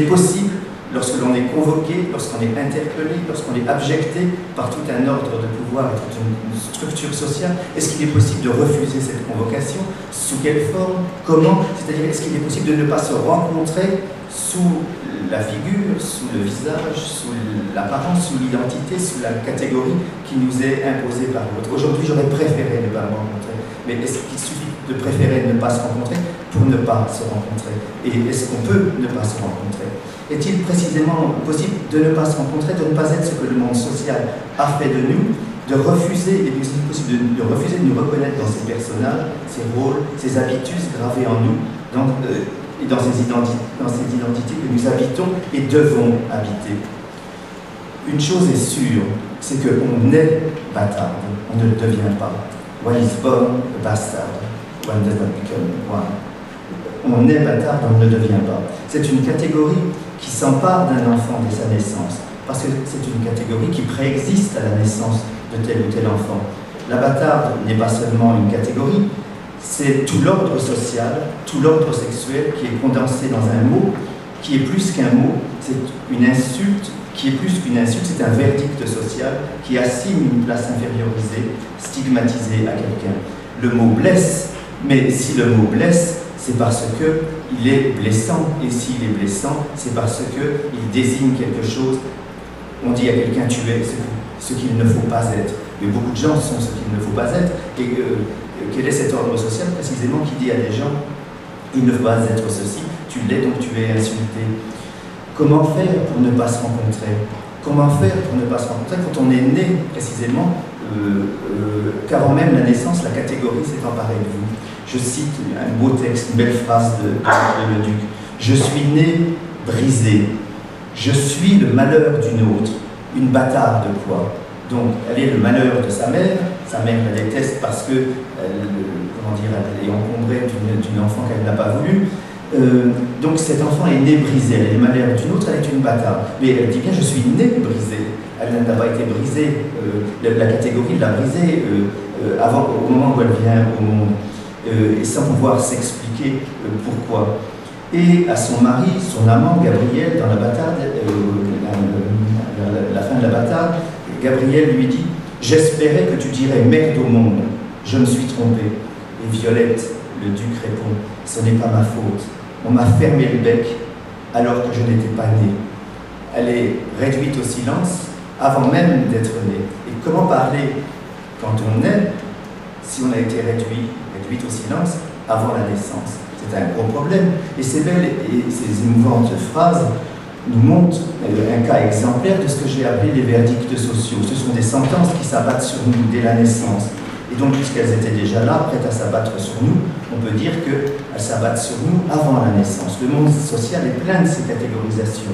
C: possible, lorsque l'on est convoqué, lorsqu'on est interpellé, lorsqu'on est abjecté par tout un ordre de pouvoir et toute une structure sociale, est-ce qu'il est possible de refuser cette convocation? Sous quelle forme? Comment? C'est-à-dire, est-ce qu'il est possible de ne pas se rencontrer sous la figure, sous le visage, sous l'apparence, sous l'identité, sous la catégorie qui nous est imposée par l'autre? Aujourd'hui, j'aurais préféré ne pas me rencontrer. Mais est-ce qu'il suffit de préférer ne pas se rencontrer pour ne pas se rencontrer? Et est-ce qu'on peut ne pas se rencontrer? Est-il précisément possible de ne pas se rencontrer, de ne pas être ce que le monde social a fait de nous, de refuser, et est-il possible de refuser de nous reconnaître dans ces personnages, ces rôles, ces habitus gravés en nous, et dans ces identités que nous habitons et devons habiter? Une chose est sûre, c'est qu'on est bâtard, on ne le devient pas. One is born a bastard, one does not become one. On est bâtard, on ne le devient pas. C'est une catégorie qui s'empare d'un enfant dès sa naissance, parce que c'est une catégorie qui préexiste à la naissance de tel ou tel enfant. La bâtarde n'est pas seulement une catégorie, c'est tout l'ordre social, tout l'ordre sexuel qui est condensé dans un mot, qui est plus qu'un mot, c'est une insulte, qui est plus qu'une insulte, c'est un verdict social qui assigne une place infériorisée, stigmatisée à quelqu'un. Le mot blesse, mais si le mot blesse, c'est parce qu'il est blessant, et s'il est blessant, c'est parce qu'il désigne quelque chose. On dit à quelqu'un tu es ce qu'il ne faut pas être. Mais beaucoup de gens sont ce qu'il ne faut pas être. Et quel est cet ordre social précisément qui dit à des gens il ne faut pas être ceci, tu l'es donc tu es insulté. Comment faire pour ne pas se rencontrer? Comment faire pour ne pas se rencontrer quand on est né précisément qu'avant même la naissance, la catégorie s'est emparée de vous? Je cite un beau texte, une belle phrase de Leduc. Je suis né brisé. Je suis le malheur d'une autre, une bâtarde quoi. Donc, elle est le malheur de sa mère la déteste parce que, comment dire, elle est encombrée d'une enfant qu'elle n'a pas voulu. Donc cet enfant est né brisé, elle est le malheur d'une autre, elle est une bâtarde. Mais elle dit bien, je suis né brisé. Elle n'a pas été brisée, la catégorie l'a brisée au moment où elle vient au monde. Et sans pouvoir s'expliquer pourquoi. Et à son mari, son amant, Gabriel, dans la bâtarde, la fin de la bâtarde, Gabriel lui dit « J'espérais que tu dirais merde au monde, je me suis trompé. » Et Violette, le duc, répond « Ce n'est pas ma faute, on m'a fermé le bec alors que je n'étais pas né. » Elle est réduite au silence avant même d'être née. Et comment parler quand on est, si on a été réduite au silence avant la naissance? C'est un gros problème. Et ces belles et ces émouvantes phrases nous montrent un cas exemplaire de ce que j'ai appelé les verdicts sociaux. Ce sont des sentences qui s'abattent sur nous dès la naissance. Et donc, puisqu'elles étaient déjà là, prêtes à s'abattre sur nous, on peut dire qu'elles s'abattent sur nous avant la naissance. Le monde social est plein de ces catégorisations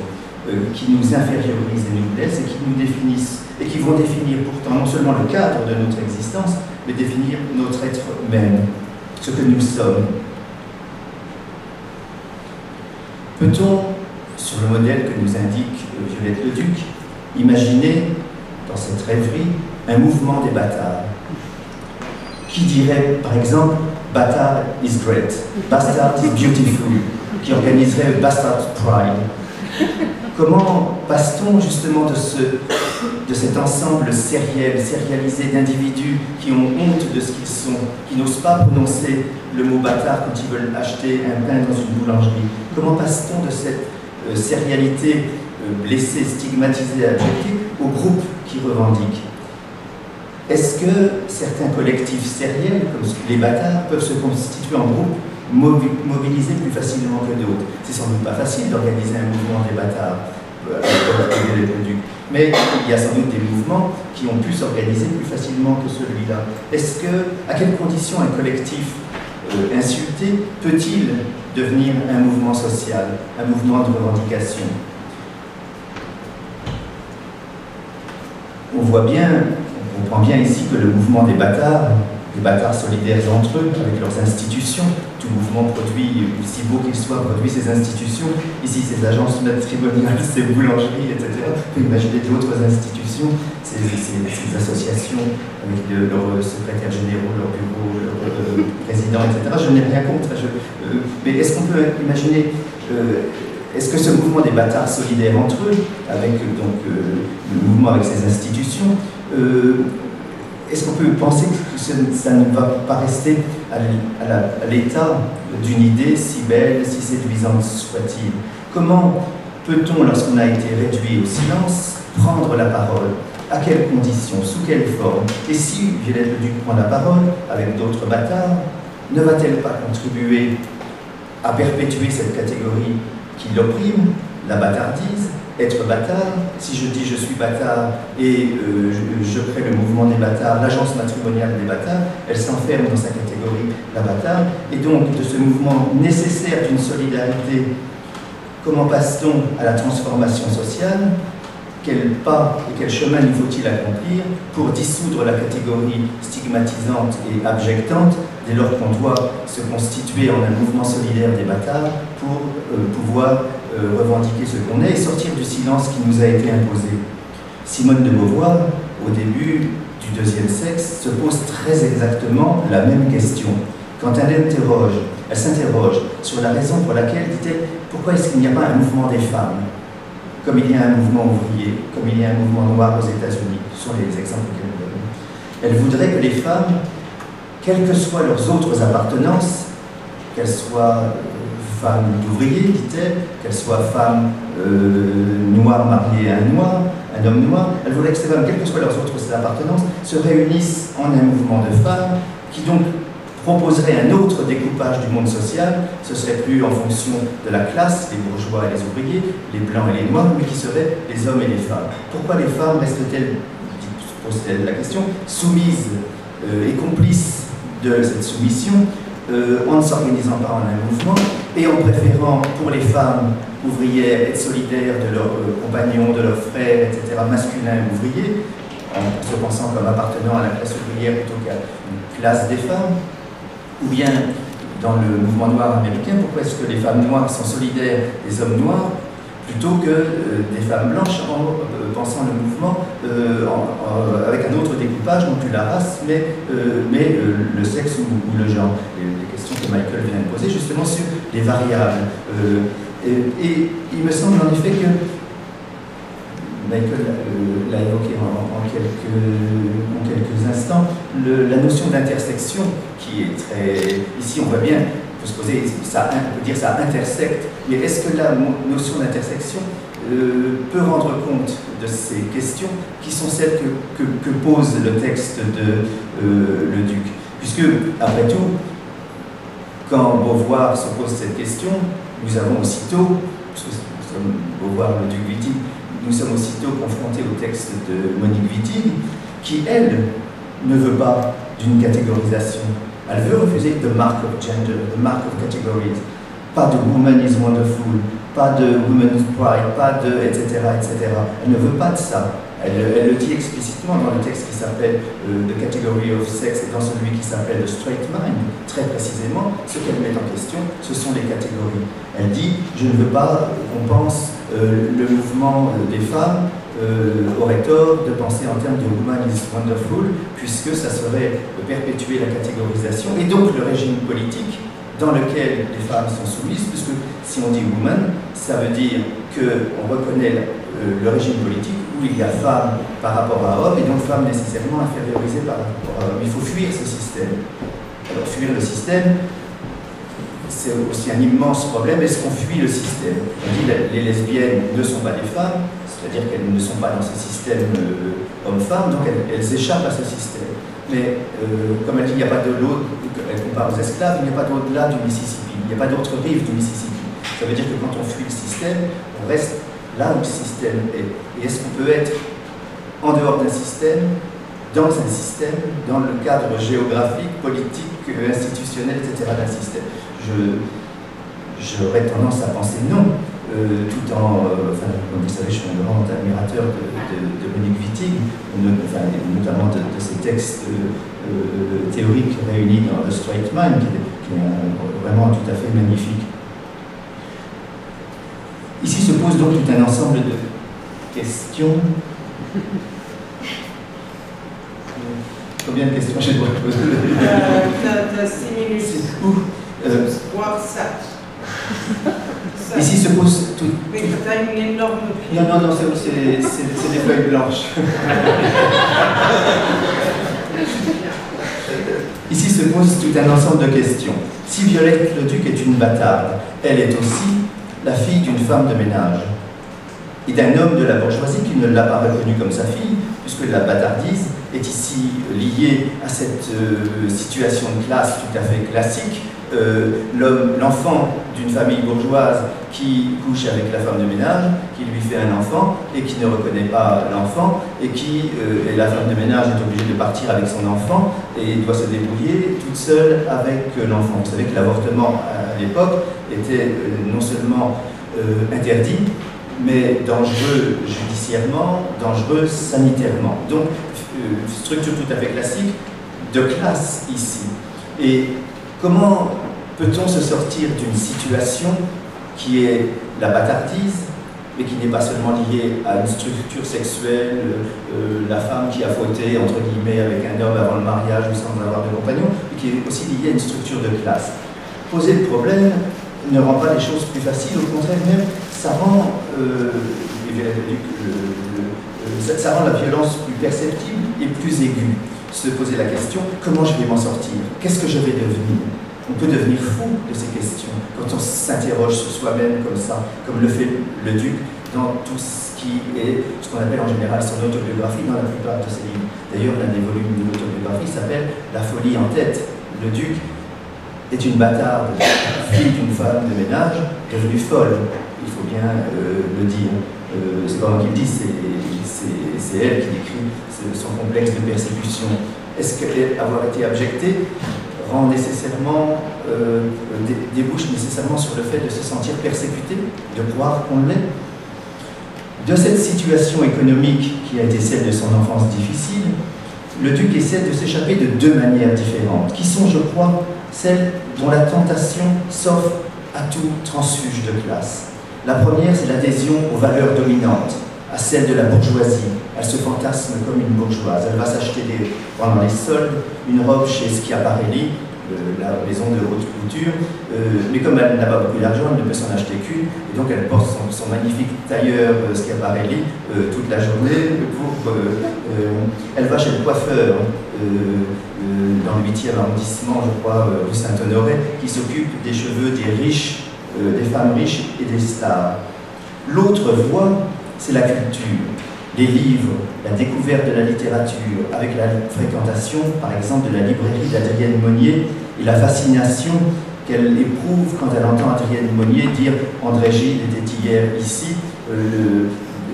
C: qui nous infériorisent et nous blessent et qui nous définissent, et qui vont définir pourtant non seulement le cadre de notre existence, mais définir notre être même, ce que nous sommes. Peut-on, sur le modèle que nous indique Violette Leduc, imaginer, dans cette rêverie, un mouvement des bâtards? Qui dirait, par exemple, Bâtard is great, Bastard is beautiful, qui organiserait Bastard Pride? Comment passe-t-on justement de cet ensemble sérialisé d'individus qui ont honte de ce qu'ils sont, qui n'osent pas prononcer le mot bâtard quand ils veulent acheter un pain dans une boulangerie? Comment passe-t-on de cette sérialité blessée, stigmatisée, abjectée au groupe qui revendique? Est-ce que certains collectifs sériels, comme les bâtards, peuvent se constituer en groupe, mobilisés plus facilement que d'autres? C'est sans doute pas facile d'organiser un mouvement des bâtards, mais il y a sans doute des mouvements qui ont pu s'organiser plus facilement que celui-là. À quelles conditions un collectif insulté peut-il devenir un mouvement social, un mouvement de revendication? On voit bien, on comprend bien ici que le mouvement des bâtards solidaires entre eux, avec leurs institutions, tout mouvement produit, si beau qu'il soit, produit ses institutions, ici ses agences matrimoniales, ses boulangeries, etc. On peut imaginer d'autres institutions, ces associations avec leurs secrétaires généraux, leurs bureaux, leurs présidents, etc. Je n'ai rien contre, mais est-ce qu'on peut imaginer, est-ce que ce mouvement des bâtards solidaires entre eux, avec donc, le mouvement avec ses institutions, est-ce qu'on peut penser que ça ne va pas rester à l'état d'une idée si belle, si séduisante soit-il? Comment peut-on, lorsqu'on a été réduit au silence, prendre la parole? À quelles conditions? Sous quelle forme? Et si Violette Leduc prend la parole avec d'autres bâtards, ne va-t-elle pas contribuer à perpétuer cette catégorie qui l'opprime, la bâtardise? Être bâtard, si je dis je suis bâtard et je crée le mouvement des bâtards, l'agence matrimoniale des bâtards, elle s'enferme dans sa catégorie, la bâtarde, et donc de ce mouvement nécessaire d'une solidarité, comment passe-t-on à la transformation sociale? quel pas et quel chemin nous faut-il accomplir pour dissoudre la catégorie stigmatisante et abjectante dès lors qu'on doit se constituer en un mouvement solidaire des bâtards pour pouvoir revendiquer ce qu'on est et sortir du silence qui nous a été imposé. Simone de Beauvoir, au début du deuxième sexe, se pose très exactement la même question. Quand elle s'interroge sur la raison pour laquelle, dit-elle, pourquoi est-ce qu'il n'y a pas un mouvement des femmes, comme il y a un mouvement ouvrier, comme il y a un mouvement noir aux États-Unis. Ce sont les exemples qu'elle donne. Elle voudrait que les femmes, quelles que soient leurs autres appartenances, qu'elles soient femmes d'ouvriers, dit-elle, qu'elles soient femmes noires mariées à un noir, un homme noir, elle voudrait que ces femmes, quelles que soient leurs autres appartenances, se réunissent en un mouvement de femmes qui donc proposerait un autre découpage du monde social. Ce serait plus en fonction de la classe, les bourgeois et les ouvriers, les blancs et les noirs, mais qui seraient les hommes et les femmes. Pourquoi les femmes restent-elles, pose-t-elle la question, soumises et complices de cette soumission en ne s'organisant pas en un mouvement et en préférant pour les femmes ouvrières être solidaires de leurs compagnons, de leurs frères, etc., masculins et ouvriers, en se pensant comme appartenant à la classe ouvrière plutôt qu'à une classe des femmes, ou bien dans le mouvement noir américain, pourquoi est-ce que les femmes noires sont solidaires des hommes noirs plutôt que des femmes blanches en pensant le mouvement avec un autre découpage, non plus la race, mais le sexe ou le genre. Les questions que Michael vient de poser justement sur les variables. Et il me semble en effet que Michael l'a évoqué en quelques instants, la notion d'intersection qui est très... Ici on voit bien, on peut se poser, on peut dire ça intersecte, mais est-ce que la notion d'intersection peut rendre compte de ces questions qui sont celles que pose le texte de Le Duc? Puisque, après tout, quand Beauvoir se pose cette question, nous avons aussitôt, puisque nous sommes Beauvoir, Le Duc, Wittig, nous sommes aussitôt confrontés au texte de Monique Wittig, qui, elle, ne veut pas d'une catégorisation. Elle veut refuser the mark of gender, the mark of categories. Pas de woman is wonderful, pas de woman's pride, pas de etc., etc. Elle ne veut pas de ça. Elle le dit explicitement dans le texte qui s'appelle The Category of Sex et dans celui qui s'appelle The Straight Mind. Très précisément, ce qu'elle met en question, ce sont les catégories. Elle dit, je ne veux pas qu'on pense le mouvement des femmes aurait tort de penser en termes de woman is wonderful, puisque ça serait perpétuer la catégorisation et donc le régime politique dans lequel les femmes sont soumises, puisque si on dit woman, ça veut dire qu'on reconnaît le régime politique où il y a femme par rapport à homme et donc femme nécessairement infériorisée par rapport à homme. Il faut fuir ce système. Alors fuir le système, c'est aussi un immense problème. Est-ce qu'on fuit le système? On dit que les lesbiennes ne sont pas des femmes, c'est-à-dire qu'elles ne sont pas dans ce système homme-femme, donc elles échappent à ce système. Mais comme elle dit, il n'y a pas de l'autre, elle compare aux esclaves, il n'y a pas d'au-delà du Mississippi, il n'y a pas d'autre rive du Mississippi. Ça veut dire que quand on fuit le système, on reste là où le système est. Et est-ce qu'on peut être en dehors d'un système, dans un système, dans le cadre géographique, politique, institutionnel, etc. d'un système? J'aurais tendance à penser non, tout en... comme vous savez, je suis un grand admirateur de Monique Wittig, notamment de ses textes théoriques réunis dans The Straight Mind, qui est vraiment tout à fait magnifique. Ici se pose donc tout un ensemble de questions. Combien de questions j'ai le droit de poser?
B: T'as 6 minutes. Voire 7.
C: Ici se pose tout...
B: Mais t'as une énorme...
C: Non, c'est des feuilles blanches. Ici se pose tout un ensemble de questions. Si Violette Leduc est une bâtarde, elle est aussi la fille d'une femme de ménage et d'un homme de la bourgeoisie qui ne l'a pas reconnue comme sa fille, puisque la bâtardise est ici liée à cette situation de classe tout à fait classique. L'enfant d'une famille bourgeoise qui couche avec la femme de ménage, qui lui fait un enfant et qui ne reconnaît pas l'enfant et et la femme de ménage est obligée de partir avec son enfant et doit se débrouiller toute seule avec l'enfant. Vous savez que l'avortement à l'époque était non seulement interdit, mais dangereux judiciairement, dangereux sanitairement. Donc, structure tout à fait classique de classe ici. Et comment peut-on se sortir d'une situation qui est la bâtardise, mais qui n'est pas seulement liée à une structure sexuelle, la femme qui a fauté, entre guillemets, avec un homme avant le mariage ou sans avoir de compagnon, mais qui est aussi liée à une structure de classe. Poser le problème ne rend pas les choses plus faciles, au contraire même, ça rend, ça rend la violence plus perceptible et plus aiguë. Se poser la question, comment je vais m'en sortir? Qu'est-ce que je vais devenir? On peut devenir fou de ces questions quand on s'interroge sur soi-même comme ça, comme le fait le duc dans tout ce qui est ce qu'on appelle en général son autobiographie dans la plupart de ses livres. D'ailleurs, l'un des volumes de l'autobiographie s'appelle La folie en tête. Le duc est une bâtarde, fille d'une femme de ménage, devenue folle. Il faut bien le dire. C'est pas moi qui le dis, c'est elle qui décrit son complexe de persécution. Est-ce qu'avoir été abjectée rend nécessairement, débouche nécessairement sur le fait de se sentir persécuté, de croire qu'on l'est? De cette situation économique qui a été celle de son enfance difficile, le duc essaie de s'échapper de deux manières différentes, qui sont, je crois, celles dont la tentation s'offre à tout transfuge de classe. La première, c'est l'adhésion aux valeurs dominantes, à celles de la bourgeoisie. Elle se fantasme comme une bourgeoise. Elle va s'acheter pendant les soldes une robe chez Schiaparelli, la maison de haute couture, mais comme elle n'a pas beaucoup d'argent, elle ne peut s'en acheter qu'une, et donc elle porte son magnifique tailleur Schiaparelli toute la journée. Elle va chez le coiffeur dans le 8e arrondissement, je crois, rue Saint-Honoré, qui s'occupe des cheveux des riches, des femmes riches et des stars. L'autre voie, c'est la culture, les livres, la découverte de la littérature, avec la fréquentation, par exemple, de la librairie d'Adrienne Monnier et la fascination qu'elle éprouve quand elle entend Adrienne Monnier dire « André Gide était hier ici ».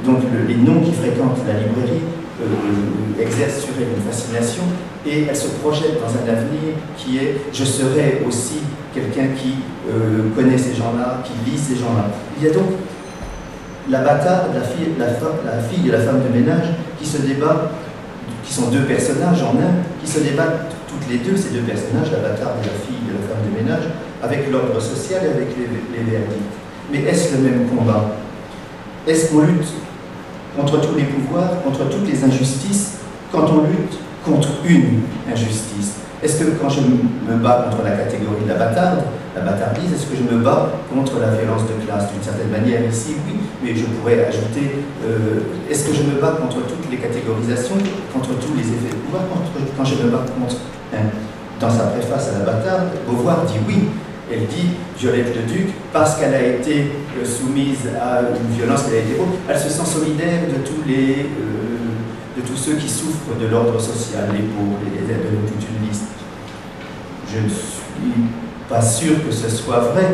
C: Donc les noms qui fréquentent la librairie exercent sur elle une fascination et elle se projette dans un avenir qui est « Je serai aussi quelqu'un qui connaît ces gens-là, qui lit ces gens-là ». Il y a donc la bâtarde, la fille et la femme de ménage qui se débattent, qui sont deux personnages en un, qui se débattent toutes les deux, ces deux personnages, la bâtarde et la fille et la femme de ménage, avec l'ordre social et avec les verdicts. Mais est-ce le même combat? Est-ce qu'on lutte contre tous les pouvoirs, contre toutes les injustices, quand on lutte contre une injustice? Est-ce que quand je me bats contre la catégorie de la bâtardise, est-ce que je me bats contre la violence de classe? D'une certaine manière, ici, oui, mais je pourrais ajouter, est-ce que je me bats contre toutes les catégorisations, contre tous les effets de pouvoir, quand je me bats contre un? Dans sa préface à la bâtarde, Beauvoir dit oui. Elle dit, Violette le Duc, parce qu'elle a été soumise à une violence, qu'elle a été haute, elle se sent solidaire de tous ceux qui souffrent de l'ordre social, les pauvres, elle donne toute une liste. Je ne suis pas sûr que ce soit vrai,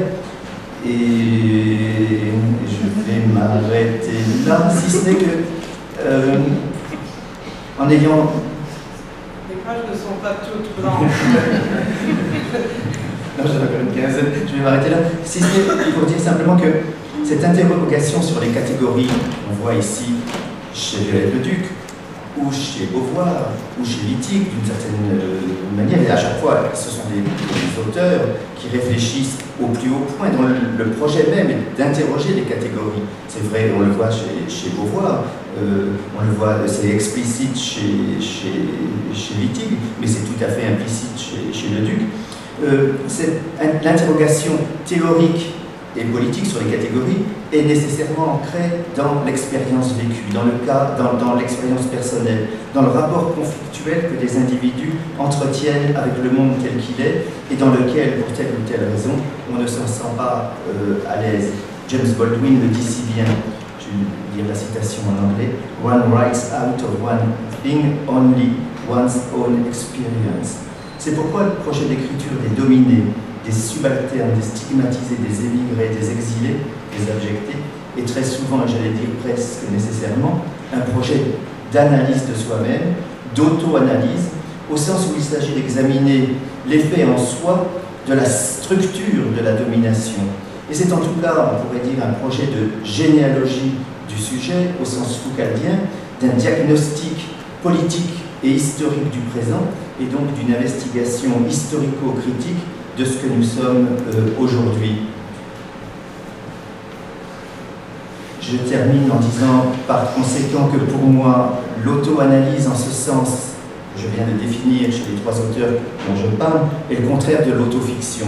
C: et je vais m'arrêter là, si ce n'est que, en ayant...
B: Les pages ne sont pas toutes blanches.
C: Non, j'en ai encore une quinzaine, je vais m'arrêter là. Si ce n'est pour dire simplement que cette interrogation sur les catégories, on voit ici chez Violette le Duc, ou chez Beauvoir, ou chez Wittig, d'une certaine manière, et à chaque fois, ce sont des auteurs qui réfléchissent au plus haut point, dont le projet même est d'interroger les catégories. C'est vrai, on le voit chez Beauvoir, on le voit, c'est explicite chez Wittig, mais c'est tout à fait implicite chez le Duc. L'interrogation théorique et politique sur les catégories est nécessairement ancrée dans l'expérience vécue, dans l'expérience personnelle, dans le rapport conflictuel que des individus entretiennent avec le monde tel qu'il est et dans lequel, pour telle ou telle raison, on ne s'en sent pas à l'aise. James Baldwin le dit si bien, je vais lire la citation en anglais, « One writes out of one thing only one's own experience ». C'est pourquoi le projet d'écriture des dominés, des subalternes, des stigmatisés, des émigrés, des exilés, des abjectés, est très souvent, et j'allais dire presque nécessairement, un projet d'analyse de soi-même, d'auto-analyse, au sens où il s'agit d'examiner l'effet en soi de la structure de la domination, Et c'est en tout cas, on pourrait dire, un projet de généalogie du sujet, au sens foucaldien, d'un diagnostic politique et historique du présent, et donc d'une investigation historico-critique de ce que nous sommes aujourd'hui. Je termine en disant par conséquent que pour moi, l'auto-analyse en ce sens, je viens de définir chez les trois auteurs dont je parle, est le contraire de l'autofiction.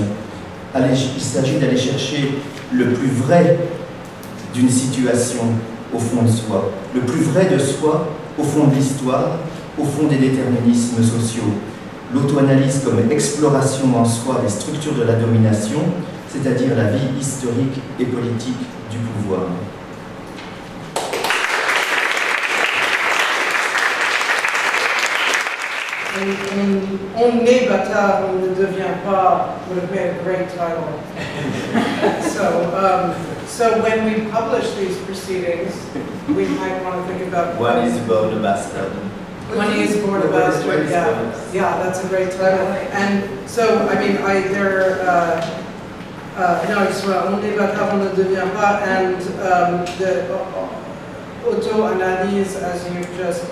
C: Il s'agit d'aller chercher le plus vrai d'une situation au fond de soi, le plus vrai de soi au fond de l'histoire, au fond des déterminismes sociaux. L'auto-analyse comme exploration en soi des structures de la domination, c'est-à-dire la vie historique et politique du pouvoir.
B: On n'est bâtard, on ne devient pas would have been a great title. So when we publish these proceedings, we might want to think about
D: One is born a bastard.
B: When he is born a bastard, yeah, that's a great title. And so, I mean, no, soit on n'est bâtard, on ne devient pas, and the auto-analyse, as you just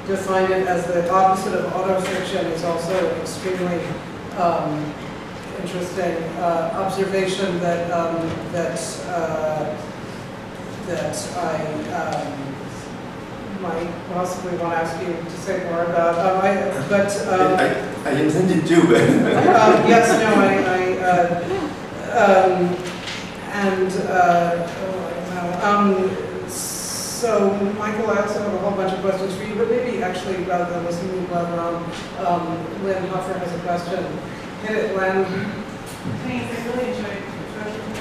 B: define it as the opposite of autofiction, is also an extremely interesting observation that I might possibly want to ask you to say more about.
D: I intended to, but
B: yes, no, so, Michael, I also have a whole bunch of questions for you, but maybe actually, rather than listening to you later on, Lynn Hoffer has a question. Hit it, Lynn.
E: Thanks, I really enjoyed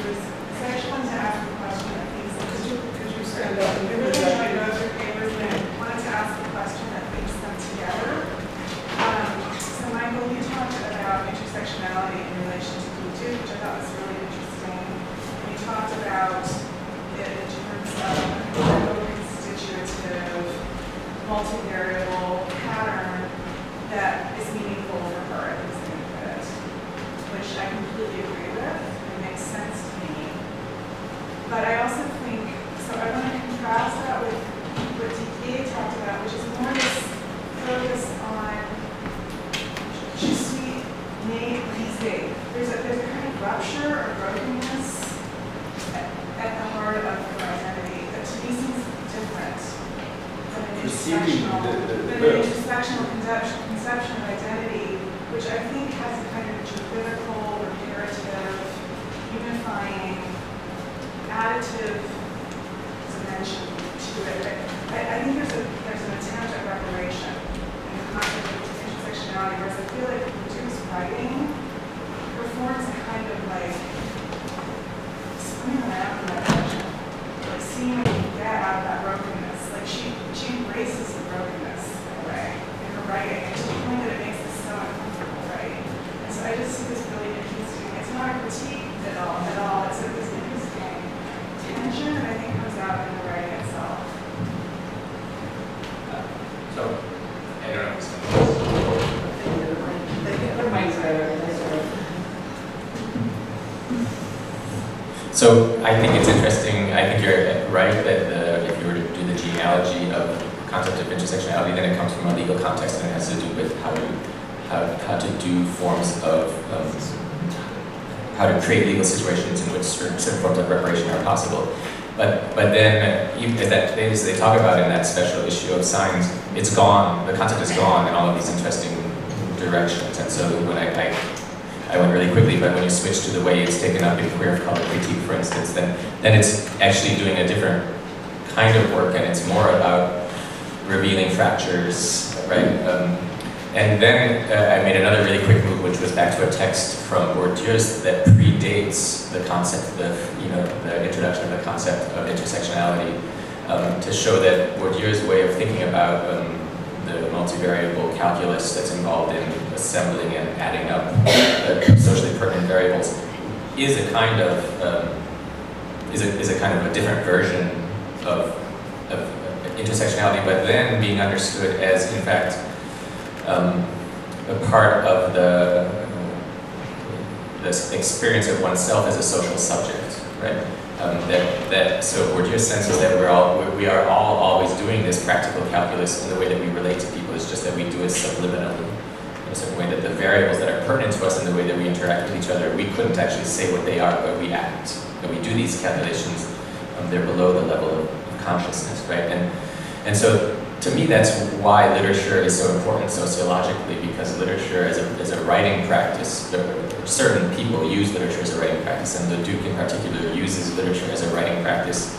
E: this. So I just wanted to ask a question. I think
B: Could you stand up and
E: I really enjoyed both your papers, and I wanted to ask a question that links them together. So, Michael, you talked about intersectionality in relation to Hutu, which I thought was really interesting. And you talked about it in terms of multivariable pattern that is meaningful for her, at least in it, which I completely agree with. It makes sense to me. But I also think, so I want to contrast that with what Didier talked about, which is more this focus on je suis né brisé. There's a kind of rupture or brokenness at the heart of her identity that to me seems different. An intersectional conception of identity, which I think has a kind of juridical, reparative, unifying, additive dimension to it. I think there's an attempt at reparation in the concept of intersectionality, whereas I feel like Hutu's writing performs a kind of like swimming around in that direction, like seeing what you can get out of that brokenness. She embraces the brokenness in a way in her writing, and to the point that it makes us so uncomfortable, right? And so I just see this really interesting. It's not a critique at all. It's this interesting tension that I think comes out in the writing itself.
A: So, I don't know. So I think it's interesting. I think you're right that if you were to do the genealogy of the concept of intersectionality, then it comes from a legal context and it has to do with how to do forms of how to create legal situations in which certain forms of reparation are possible. But then, as they talk about in that special issue of Signs, it's gone. The concept is gone in all of these interesting directions. And so when I went really quickly, but when you switch to the way it's taken up in queer color critique, for instance, then it's actually doing a different kind of work, and it's more about revealing fractures, right? And then I made another really quick move, which was back to a text from Bourdieu's that predates the concept of, the introduction of the concept of intersectionality, to show that Bourdieu's way of thinking about the multivariable calculus that's involved in assembling and adding up socially pertinent variables is a kind of a different version of intersectionality, but then being understood as, in fact, a part of the experience of oneself as a social subject. right? So Bourdieu's sense is that we are all always doing this practical calculus in the way that we relate to people. It's just that we do it subliminally, in a certain way that the variables that are pertinent to us in the way that we interact with each other, we couldn't actually say what they are, but we act. And we do these calculations, they're below the level of consciousness, right? And so to me, that's why literature is so important sociologically, because literature is a writing practice. Certain people use literature as a writing practice, and Leduc in particular uses literature as a writing practice.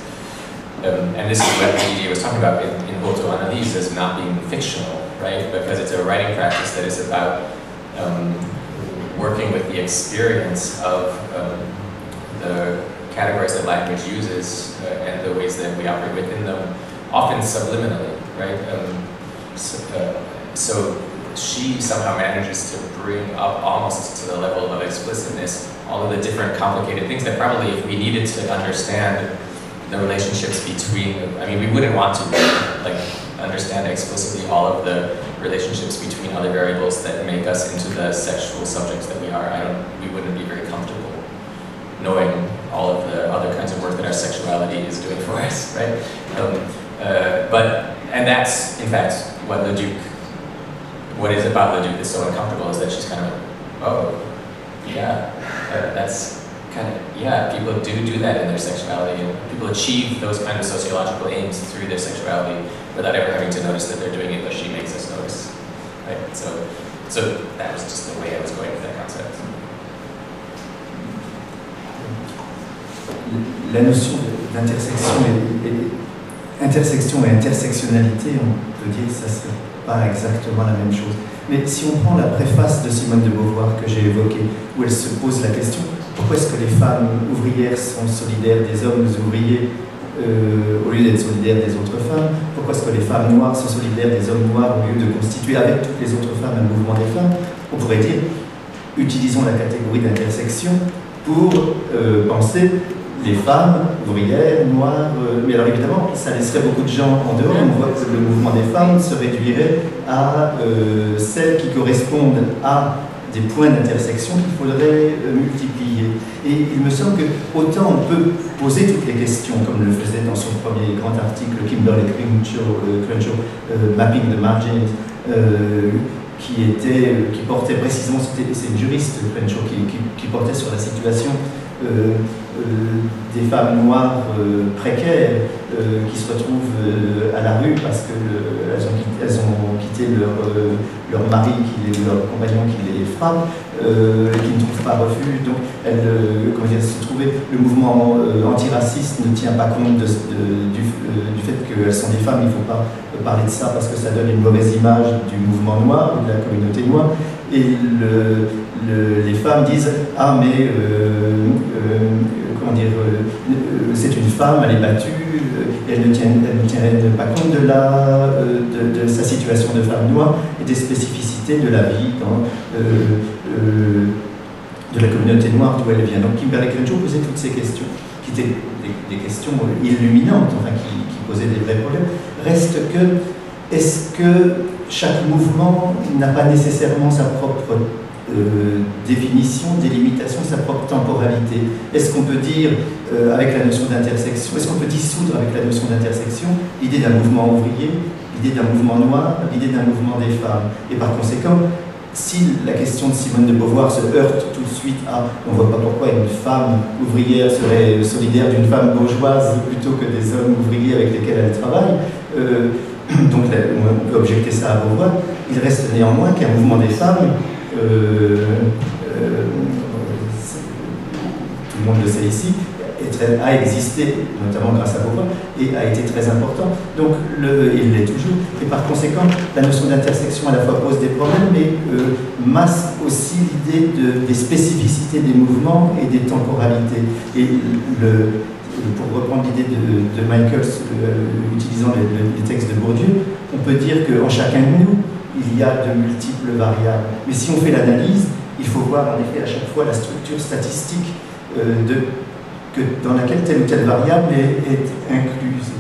A: And this is what Didier was talking about in Autoanalyse as not being fictional, right? Because it's a writing practice that is about working with the experience of the categories that language uses and the ways that we operate within them, often subliminally, right? So she somehow manages to bring up almost to the level of explicitness all of the different complicated things that probably if we needed to understand the relationships between, I mean, we wouldn't want to like understand explicitly all of the relationships between other variables that make us into the sexual subjects that we are. We wouldn't be very comfortable knowing all of the other kinds of work that our sexuality is doing for us, right? And that's, in fact, what is about Leduc that's so uncomfortable is that she's kind of like, oh, yeah, that's kind of, yeah, people do that in their sexuality, and people achieve those kind of sociological aims through their sexuality without ever having to notice that they're doing it, but she makes us notice, right? So that was just the way I was going with that concept.
C: La notion d'intersection et intersectionnalité, on peut dire que ça serait pas exactement la même chose. Mais si on prend la préface de Simone de Beauvoir que j'ai évoquée, où elle se pose la question, pourquoi est-ce que les femmes ouvrières sont solidaires des hommes ouvriers au lieu d'être solidaires des autres femmes? Pourquoi est-ce que les femmes noires sont solidaires des hommes noirs au lieu de constituer avec toutes les autres femmes un mouvement des femmes? On pourrait dire, utilisons la catégorie d'intersection pour penser les femmes ouvrières, noires, mais alors évidemment, ça laisserait beaucoup de gens en dehors. On voit que le mouvement des femmes se réduirait à celles qui correspondent à des points d'intersection qu'il faudrait multiplier. Et il me semble que autant on peut poser toutes les questions, comme le faisait dans son premier grand article Kimberly Crenshaw, Mapping the Margins, qui portait précisément, c'est une juriste Crenshaw qui portait sur la situation des femmes noires précaires qui se retrouvent à la rue parce qu'elles ont quitté leur mari, leur compagnon qui les frappe, qui ne trouvent pas refuge. Donc se trouver, le mouvement antiraciste ne tient pas compte du fait qu'elles sont des femmes. Il ne faut pas parler de ça parce que ça donne une mauvaise image du mouvement noir, de la communauté noire. Et les femmes disent « Ah mais c'est une femme, elle est battue, elle ne tient pas compte de sa situation de femme noire et des spécificités de la vie de la communauté noire d'où elle vient. » Donc Kimberly Crenshaw posait toutes ces questions, qui étaient des questions illuminantes, enfin, qui posaient des vrais problèmes. Reste que, est-ce que chaque mouvement n'a pas nécessairement sa propre définition, délimitation, sa propre temporalité? Est-ce qu'on peut dire, avec la notion d'intersection, est-ce qu'on peut dissoudre avec la notion d'intersection l'idée d'un mouvement ouvrier, l'idée d'un mouvement noir, l'idée d'un mouvement des femmes? Et par conséquent, si la question de Simone de Beauvoir se heurte tout de suite à on ne voit pas pourquoi une femme ouvrière serait solidaire d'une femme bourgeoise plutôt que des hommes ouvriers avec lesquels elle travaille, donc on peut objecter ça à Beauvoir, il reste néanmoins qu'un mouvement des femmes, tout le monde le sait ici, a existé, notamment grâce à Beauvoir, et a été très important, donc il l'est toujours, et par conséquent, la notion d'intersection à la fois pose des problèmes, mais masque aussi l'idée des spécificités des mouvements et des temporalités. Et pour reprendre l'idée de Michael, utilisant les textes de Bourdieu, on peut dire qu'en chacun de nous, il y a de multiples variables. Mais si on fait l'analyse, il faut voir en effet à chaque fois la structure statistique dans laquelle telle ou telle variable est incluse.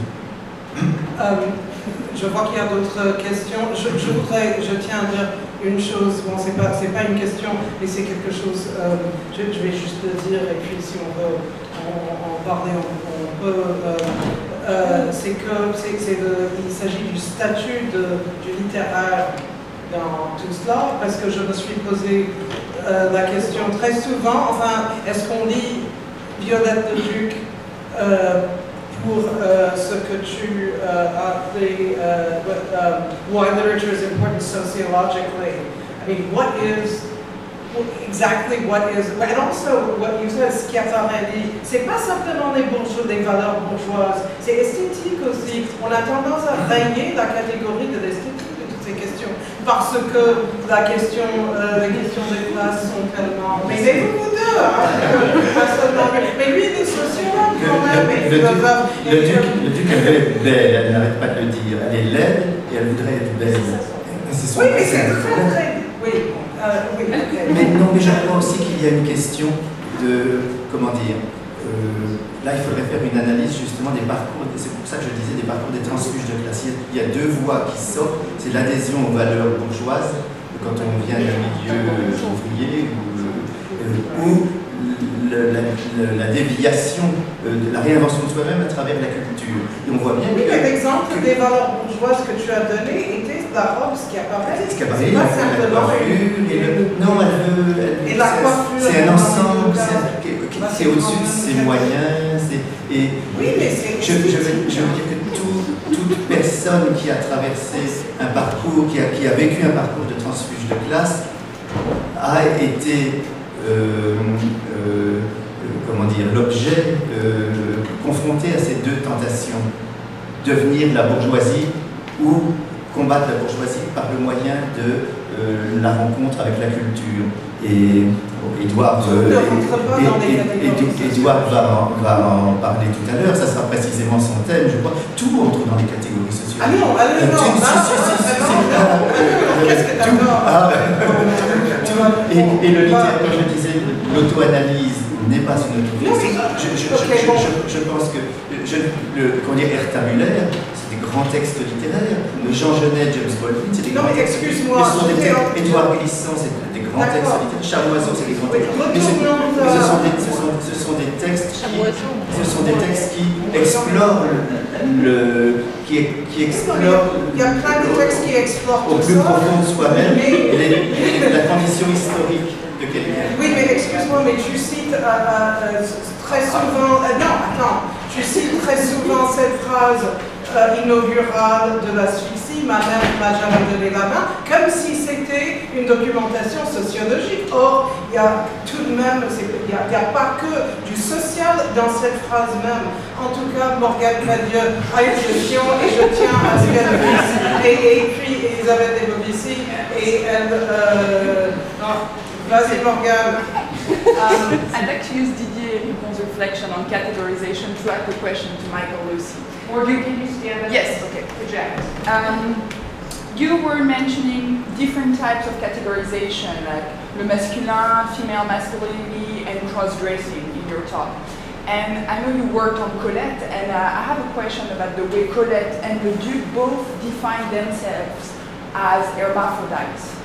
B: Je vois qu'il y a d'autres questions. Je tiens à dire une chose, bon, c'est pas une question, mais c'est quelque chose, je vais juste le dire, et puis si on veut en parler, on peut, c'est il s'agit du statut du littéraire dans tout cela, parce que je me suis posé la question très souvent, enfin, est-ce qu'on lit Violette le Duc pour ce que tu as appelé why literature is important sociologically? I mean, exactly what is, and also what you said, Schiaparelli, c'est pas simplement des valeurs bourgeoises, c'est esthétique aussi. On a tendance à régner la catégorie de l'esthétique de toutes ces questions, parce que les questions des classes sont tellement... Mais vous deux, pas seulement... Mais lui, il est sociologue quand même, et philosophe.
C: Le duc, elle est belle, elle n'arrête pas de le dire. Elle est laide et elle voudrait être belle.
B: Oui, mais c'est très... Oui. Oui, okay.
C: Mais non, mais je crois aussi qu'il y a une question de, comment dire, là il faudrait faire une analyse justement des parcours, c'est pour ça que je disais des parcours des transfuges de classe. Il y a deux voies qui sortent, c'est l'adhésion aux valeurs bourgeoises, quand on vient d'un milieu ouvrier, ou la déviation, la réinvention de soi-même à travers la culture. Et on voit bien
B: oui, l'exemple des valeurs bourgeoises que tu as donné était la robe Schiaparelli.
C: Schiaparelli, la coiffure,
B: et la coiffure.
C: C'est un ensemble, c'est au-dessus de ses moyens.
B: Oui, mais c'est...
C: Je veux dire que toute personne qui a traversé un parcours, qui a vécu un parcours de transfuge de classe, a été... comment dire, l'objet confronté à ces deux tentations, devenir la bourgeoisie ou combattre la bourgeoisie par le moyen de la rencontre avec la culture. Et Édouard va en parler tout à l'heure, ça sera précisément son thème, je crois. Tout entre dans les catégories sociales.
B: Ah non, qu'est-ce que t'adores?
C: Et le littéraire, comme je disais, l'auto-analyse n'est pas une auto-analyse. Je pense que Herta Müller, c'est des grands textes littéraires. Jean Genet, James Baldwin, c'est des grands textes.
B: Excuse-moi.
C: Édouard Glissant, c'est des grands textes littéraires. Charles Oiseau, c'est des grands textes. Mais ce sont des textes qui explorent qui explorent
B: il y a plein de textes qui explorent
C: au plus profond de soi-même la condition historique de quelqu'un.
B: Oui, mais excuse-moi, mais tu cites très souvent... non, attends. Tu cites très souvent cette phrase inaugurale de l'asphyxie, ma mère m'a jamais donné la main, comme si c'était une documentation sociologique. Or, il y a tout de même, il n'y a pas que du social dans cette phrase même. En tout cas, Morgane Cadieux a une question et je tiens à ce qu'elle dise. Et puis Elisabeth Debovici, et elle... vas-y Morgane.
F: I'd like to use Didier Ripon's reflection on categorization to ask the question to Michael Lucy.
E: Or can you stand up?
F: Yes, okay.
E: Project.
F: You were mentioning different types of categorization, like le masculin, female masculinity, and cross-dressing in your talk. And I know you worked on Colette, and I have a question about the way Colette and the Duc both define themselves as hermaphrodites.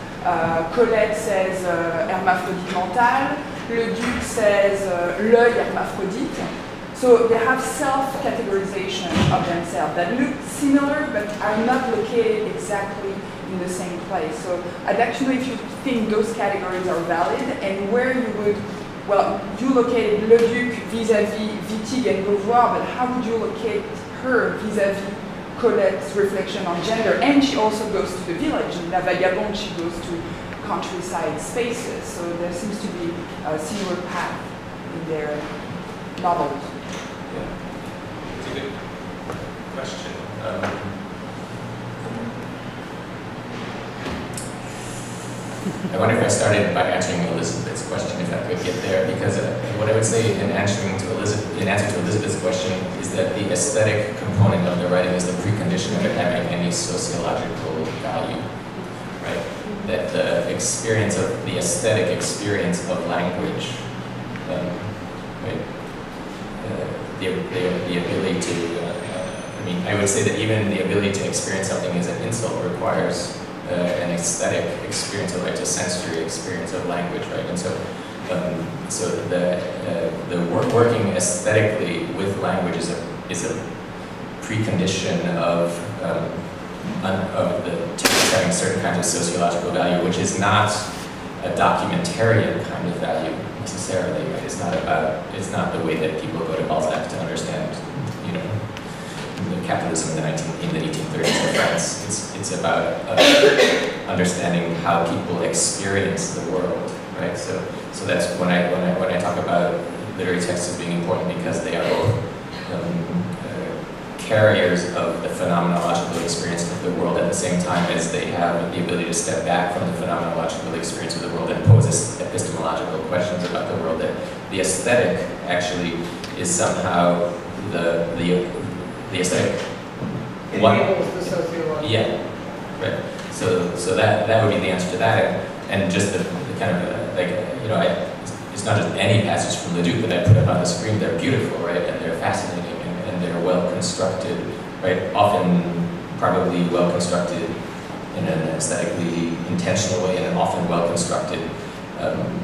F: Colette says hermaphrodite mental, le Duc says l'œil hermaphrodite. So they have self-categorization of themselves that look similar but are not located exactly in the same place. So I'd like to know if you think those categories are valid and where you would, well, you located Le Duc vis-à-vis Wittig and Beauvoir, but how would you locate her vis-à-vis Colette's reflection on gender? And she also goes to the village. In La Vagabonde, she goes to countryside spaces. So there seems to be a similar path in their novels.
A: Yeah, it's a good question. I wonder if I started by answering Elizabeth's question, if I could get there, because what I would say in answer to Elizabeth's question is that the aesthetic component of the writing is the precondition of it having any sociological value, right? That the experience of the aesthetic experience of language, right? The ability to, I mean, I would say that even the ability to experience something as an insult requires an aesthetic experience, like a sensory experience of language, right? And so working aesthetically with language is a precondition of the text having certain kinds of sociological value, which is not a documentarian kind of value necessarily. Right? It's not the way that people go to Balzac to understand, you know, the capitalism in the 1830s in France. It's about understanding how people experience the world, right? So that's when I talk about literary texts as being important, because they are both carriers of the phenomenological experience of the world at the same time as they have the ability to step back from the phenomenological experience of the world and pose epistemological questions about the world. That the aesthetic actually is somehow the aesthetic.
B: Enables the sociological.
A: Yeah, right. So that would be the answer to that, and just the kind of like, you know, it's not just any passage from Le Duc that I put up on the screen. They're beautiful, right, and they're fascinating. They're well constructed, right? Often, probably well constructed in an aesthetically intentional way, and often well constructed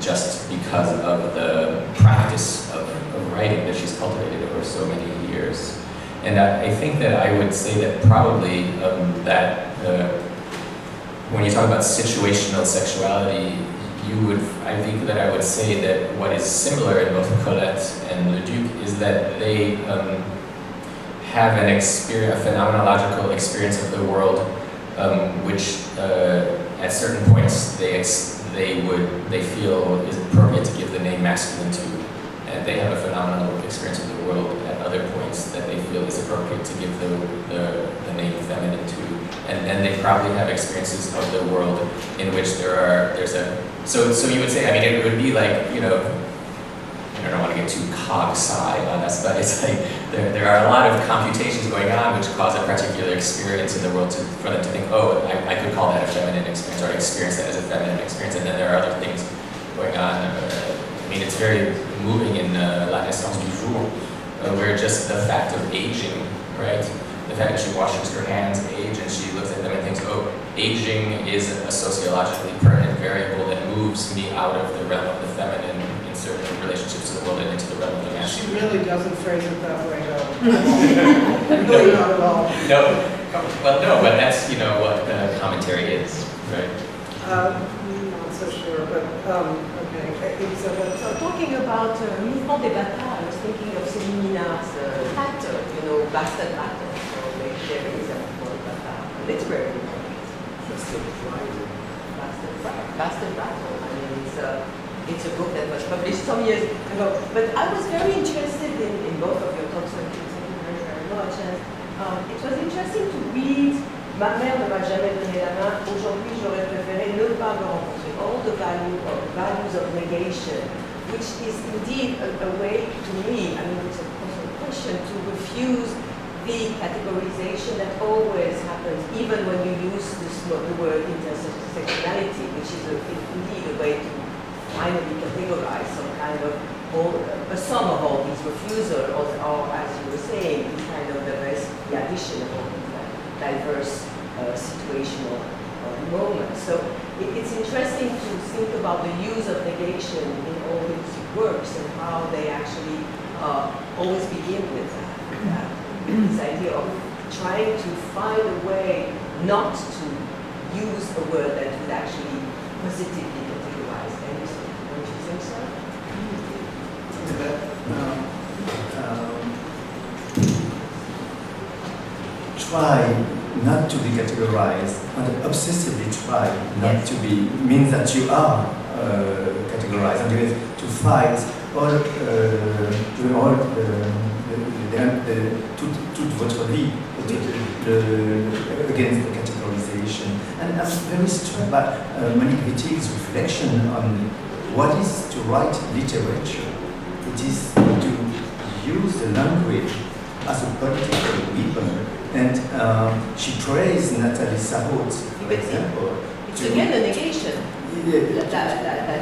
A: just because of the practice of writing that she's cultivated over so many years. And I think that I would say that probably when you talk about situational sexuality, I think that I would say that what is similar in both Colette and Le Duc is that they have a phenomenological experience of the world, which at certain points they feel is appropriate to give the name masculine to, and they have a phenomenal experience of the world at other points that they feel is appropriate to give the name feminine to, and they probably have experiences of the world in which so you would say, I mean, it would be like, you know, I don't want to get too cog-sci on us, but it's like there are a lot of computations going on which cause a particular experience in the world for them to think, oh, I could call that a feminine experience, or experience that as a feminine experience, and then there are other things going on. I mean, it's very moving in La Naissance du Jour, where just the fact of aging, right? The fact that she washes her hands age, and she looks at them and thinks, oh, aging is a sociologically permanent variable that moves me out of the realm of the feminine in certain relationships to the world and into the realm of the masculine.
B: She really doesn't phrase it that way, though. Really not at all.
A: No, well, no, but that's, you know, what the commentary is, right?
B: Not so sure, but okay.
G: So talking about Mouvement des Bâtards, I was thinking of Célimina's pattern, you know, bastard pattern. So maybe there is a Mouvement des Bâtards, literary movement. Bastard Battle. I mean, it's a book that was published some years ago. But I was very interested in both of your talks. Thank you very, very much. And it was interesting to read. Ma mère ne m'a jamais donné la main. Aujourd'hui, j'aurais préféré ne pas me rencontrer. All the values of negation, which is indeed a way to me, I mean, it's a personal question, to refuse the categorization that always happens, even when you use the word intersectionality, which is indeed a way to finally categorize some kind of a sum of all these refusals, or as you were saying, kind of the addition of all these diverse situational moments. So it's interesting to think about the use of negation in all these works and how they actually always begin with that. This idea of trying to find a way not to use a word that would actually positively categorize anything. Don't you think so?
C: Try not to be categorized, but obsessively try not to be, means that you are categorized, and to fight toute votre vie against the categorization. And I'm very struck by Monique Wittig's reflection on what is to write literature. It is to use the language as a political weapon. And she praised Nathalie Sarraute, for example.
G: It's again a negation. La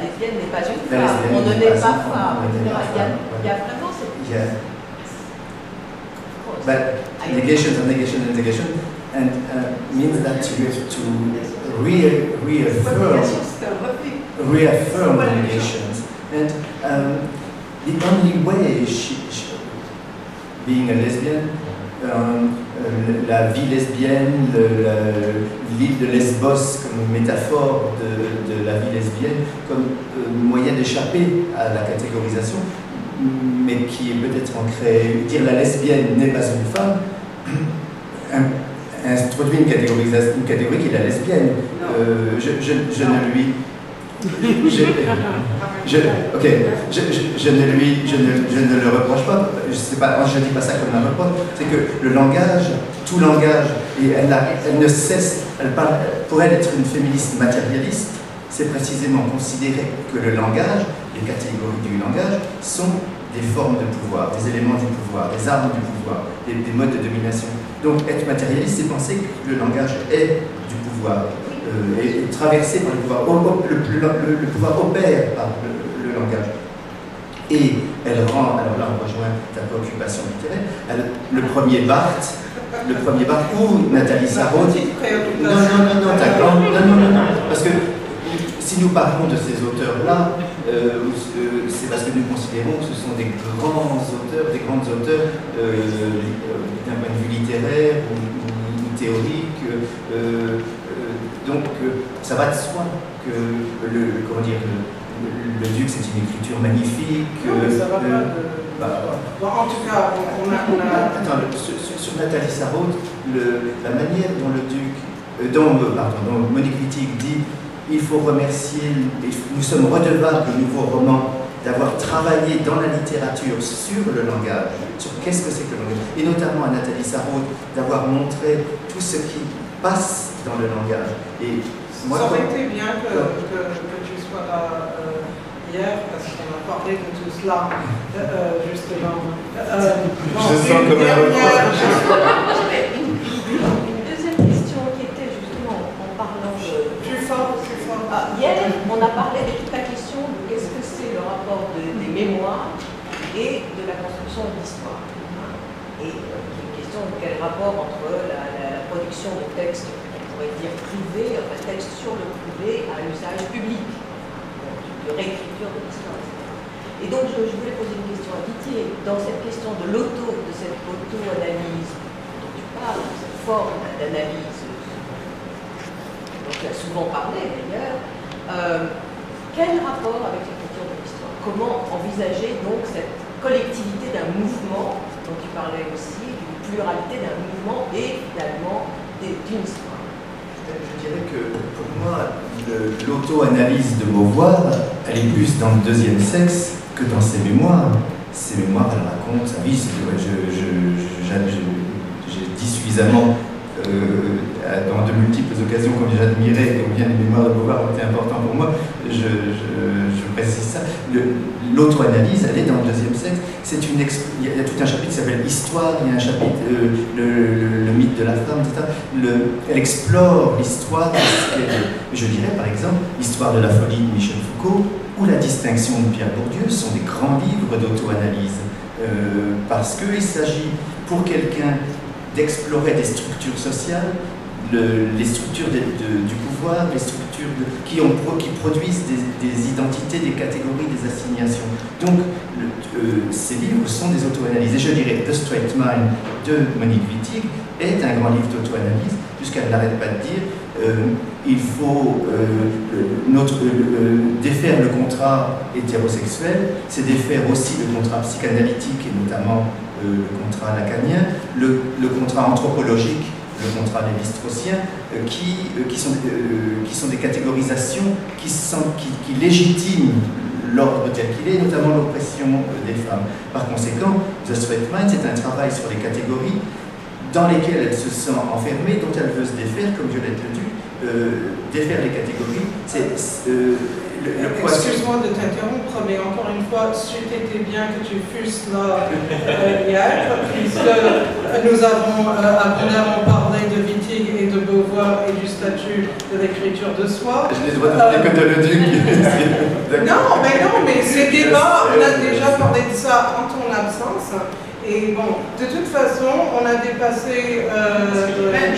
G: lesbienne n'est pas une femme. On ne n'est pas femme. Il y a vraiment cette...
C: Yeah. But negation and negation and negation. and means that you have to reaffirm the negations. And the only way being a lesbian, la vie lesbienne, l'île de Lesbos comme métaphore de la vie lesbienne, comme moyen d'échapper à la catégorisation, mais qui est peut-être ancré, dire la lesbienne n'est pas une femme, introduit une catégorie qui est la lesbienne. Je ne lui... Je ne le reproche pas, je ne dis pas ça comme un reproche, c'est que le langage, tout langage, et elle ne cesse, elle parle, pour elle être une féministe matérialiste, c'est précisément considérer que le langage, les catégories du langage, sont des formes de pouvoir, des éléments du pouvoir, des armes du pouvoir, des modes de domination. Donc être matérialiste, c'est penser que le langage est du pouvoir. Et traversé par le pouvoir. Le pouvoir opère par le langage. Et elle rend, alors là on rejoint ta préoccupation littéraire, le premier Barthes, ou Nathalie Sarraute. Non, parce que si nous parlons de ces auteurs-là, c'est parce que nous considérons que ce sont des grands auteurs, des grands auteurs d'un point de vue littéraire ou théorique. Donc ça va de soi que le Duc c'est une écriture magnifique.
B: Non, mais ça va pas bon, en tout cas, on a...
C: Attends, sur Nathalie Sarraute, la manière dont le Duc, dont Monique Wittig dit il faut remercier, nous sommes redevables au nouveau roman d'avoir travaillé dans la littérature sur le langage, sur qu'est-ce que c'est que le langage, et notamment à Nathalie Sarraute d'avoir montré tout ce qui passe dans le langage. Et moi,
B: ça aurait été bien que tu sois là hier, parce qu'on a parlé de tout cela, justement.
C: Je sens comme un reproche.
G: Une deuxième question qui était justement en parlant de...
B: Plus fort.
G: Hier, on a parlé de toute la question de qu'est-ce que c'est le rapport des mémoires et de la construction de l'histoire. Et une question de quel rapport entre la production de textes, on pourrait dire privés, enfin textes sur le privé à l'usage public, de réécriture de l'histoire, etc. Et donc je voulais poser une question à Didier, dans cette question de cette auto-analyse dont tu parles, cette forme d'analyse dont tu as souvent parlé d'ailleurs, quel rapport avec l'écriture de l'histoire? Comment envisager donc cette collectivité d'un mouvement dont tu parlais aussi, d'une pluralité d'un mouvement et finalement d'une histoire?
C: Je dirais que pour moi, l'auto-analyse de Beauvoir, elle est plus dans le deuxième sexe que dans ses mémoires. Ses mémoires, elle raconte sa vie. J'ai dit suffisamment dans de multiples occasions combien j'admirais, combien les mémoires de Beauvoir ont été importants pour moi. Je précise ça. L'auto-analyse, elle est dans le deuxième sexe. Il y a tout un chapitre qui s'appelle Histoire, il y a un chapitre, le mythe de la femme, etc. Elle explore l'histoire, je dirais par exemple, l'histoire de la folie de Michel Foucault ou la distinction de Pierre Bourdieu sont des grands livres d'auto-analyse. Parce qu'il s'agit pour quelqu'un d'explorer des structures sociales, les structures du pouvoir, les structures qui produisent des identités, des catégories, des assignations. Donc, ces livres sont des auto-analyses. Et je dirais The Straight Mind de Monique Wittig est un grand livre d'auto-analyse, puisqu'elle n'arrête pas de dire il faut défaire le contrat hétérosexuel, c'est défaire aussi le contrat psychanalytique et notamment le contrat lacanien, le contrat anthropologique, le contrat lévi-straussien, qui sont des catégorisations qui légitiment l'ordre tel qu'il est, notamment l'oppression des femmes. Par conséquent, The Straight Mind, c'est un travail sur les catégories dans lesquelles elle se sent enfermée, dont elle veut se défaire, comme Violette le dit, défaire les catégories.
B: Excuse-moi de t'interrompre, mais encore une fois, c'eût été bien que tu fusses là hier, puisque nous avons abondamment parlé de Wittig et de Beauvoir et du statut de l'écriture de soi.
C: Je n'ai droit de parler que de Le Duc.
B: Non, mais ces débats, on a déjà parlé de ça en ton absence. Et bon, de toute façon, on a dépassé...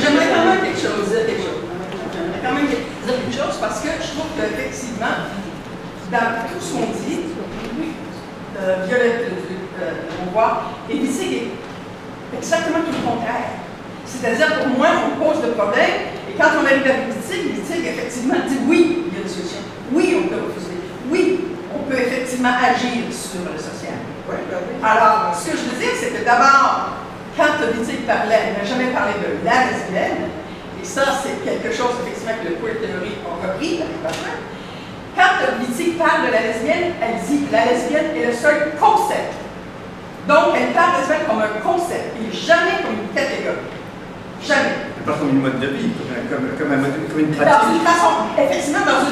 H: J'aimerais quand même quelque chose, J'aimerais quand même dire quelque chose parce que je trouve qu'effectivement, dans tout ce qu'on dit, Violette Beauvoir et Wittig est exactement tout le contraire. C'est-à-dire, pour moi, on pose le problème, et quand on arrive avec Wittig, effectivement, dit oui, il y a une solution. Oui, on peut refuser. Oui, on peut effectivement agir sur le social. Alors, ce que je veux dire, c'est que d'abord, quand Wittig parlait, elle n'a jamais parlé de la lesbienne, et ça, c'est quelque chose, effectivement, que le queer theory a repris avec Butler. Quand Wittig parle de la lesbienne, elle dit que la lesbienne est le seul concept. Donc, elle parle de la lesbienne comme un concept, et jamais comme une catégorie. Jamais.
C: Pas comme une mode de vie, comme une pratique.
H: Dans une façon, effectivement, dans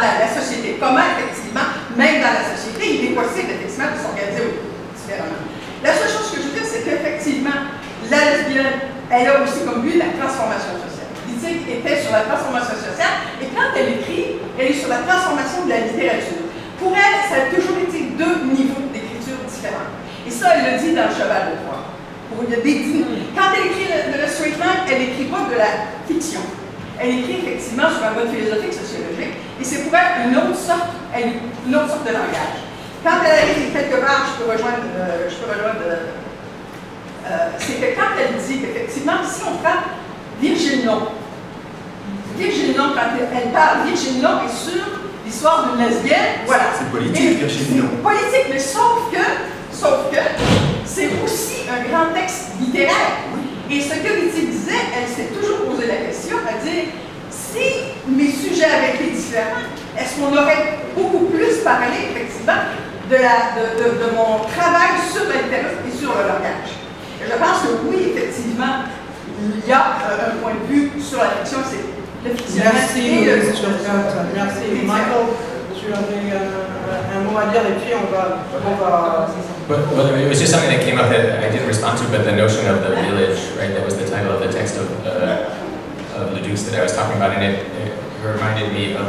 H: la société. Comment, effectivement, même dans la société, il est possible, effectivement, de s'organiser différemment. La seule chose que je veux dire, c'est qu'effectivement, la lesbienne, elle a aussi comme but la transformation sociale. Wittig était sur la transformation sociale, et quand elle écrit, elle est sur la transformation de la littérature. Pour elle, ça a toujours été deux niveaux d'écriture différents. Et ça, elle le dit dans Le Cheval de Troie. Quand elle écrit le straight man, elle n'écrit pas de la fiction. Elle écrit effectivement sur un mode philosophique, sociologique, et c'est pour elle une autre sorte de langage. Quand elle a écrit quelque part, je peux rejoindre c'est que quand elle dit qu'effectivement, si on prend Virginie Non, quand elle parle, Virginie Non est sur l'histoire d'une lesbienne, voilà.
C: C'est politique, Virginie Non.
H: C'est politique, mais sauf que, c'est aussi un grand texte littéraire. Et ce que Wittig disait, elle s'est toujours posé la question, à dire, si mes sujets avaient été différents, est-ce qu'on aurait beaucoup plus parlé, effectivement, de mon travail sur la littérature et sur le langage? Et je pense que oui, effectivement, il y a un point de vue sur la fiction, c'est le fictionnel.
B: Merci. Michael, tu avais un mot à dire et puis on va
A: Well, it was just something that came up that I didn't respond to, but the notion of the village, right? That was the title of the text of Leduc's that I was talking about, and it reminded me of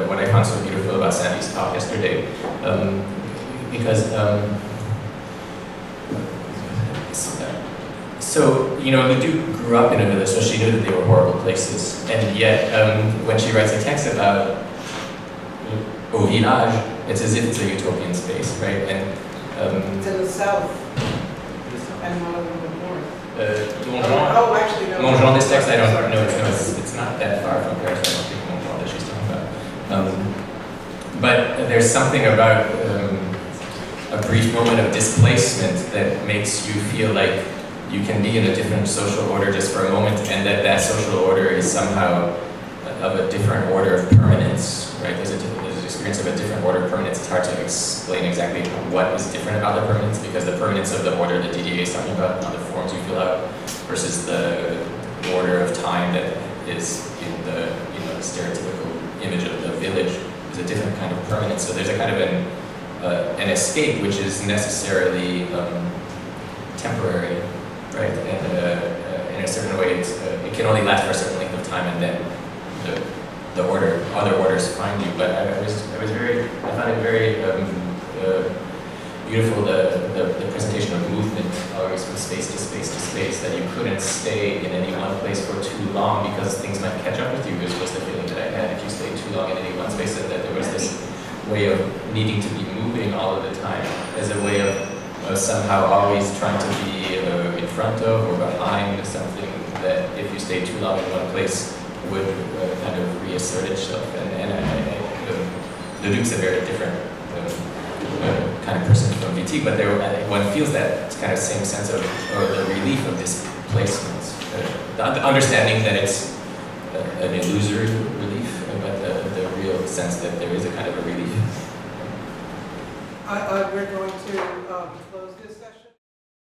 A: what I found so beautiful about Sandy's talk yesterday, because so you know, Leduc grew up in a village, so she knew that they were horrible places, and yet when she writes a text about Au Village, it's as if it's a utopian space, right? And
B: to the south and one of them the north.
A: Actually, no. Montjean, this text, I don't know. It's not that far from Paris. I don't think Montjean that she's talking about. But there's something about a brief moment of displacement that makes you feel like you can be in a different social order just for a moment, and that social order is somehow of a different order of permanence, right? There's an experience of a different order of permanence. It's hard to explain exactly what is different about the permanence, because the permanence of the order that DDA is talking about on the forms you fill out versus the order of time that is in the stereotypical image of the village is a different kind of permanence. So there's a kind of an escape which is necessarily temporary, right? And in a certain way, it can only last for a certain length of time, and then other orders find you. But I found it very beautiful, the presentation of movement, always from space to space to space, that you couldn't stay in any one place for too long because things might catch up with you, which was the feeling that I had. If you stayed too long in any one space, that there was this way of needing to be moving all of the time as a way of somehow always trying to be in front of or behind something that if you stayed too long in one place would kind of reassert itself. And Leduc's a very different kind of person from Wittig, but one feels that kind of same sense of, or the relief of displacement, the understanding that it's an illusory relief, but the real sense that there is a kind of a relief.
B: We're going to close this.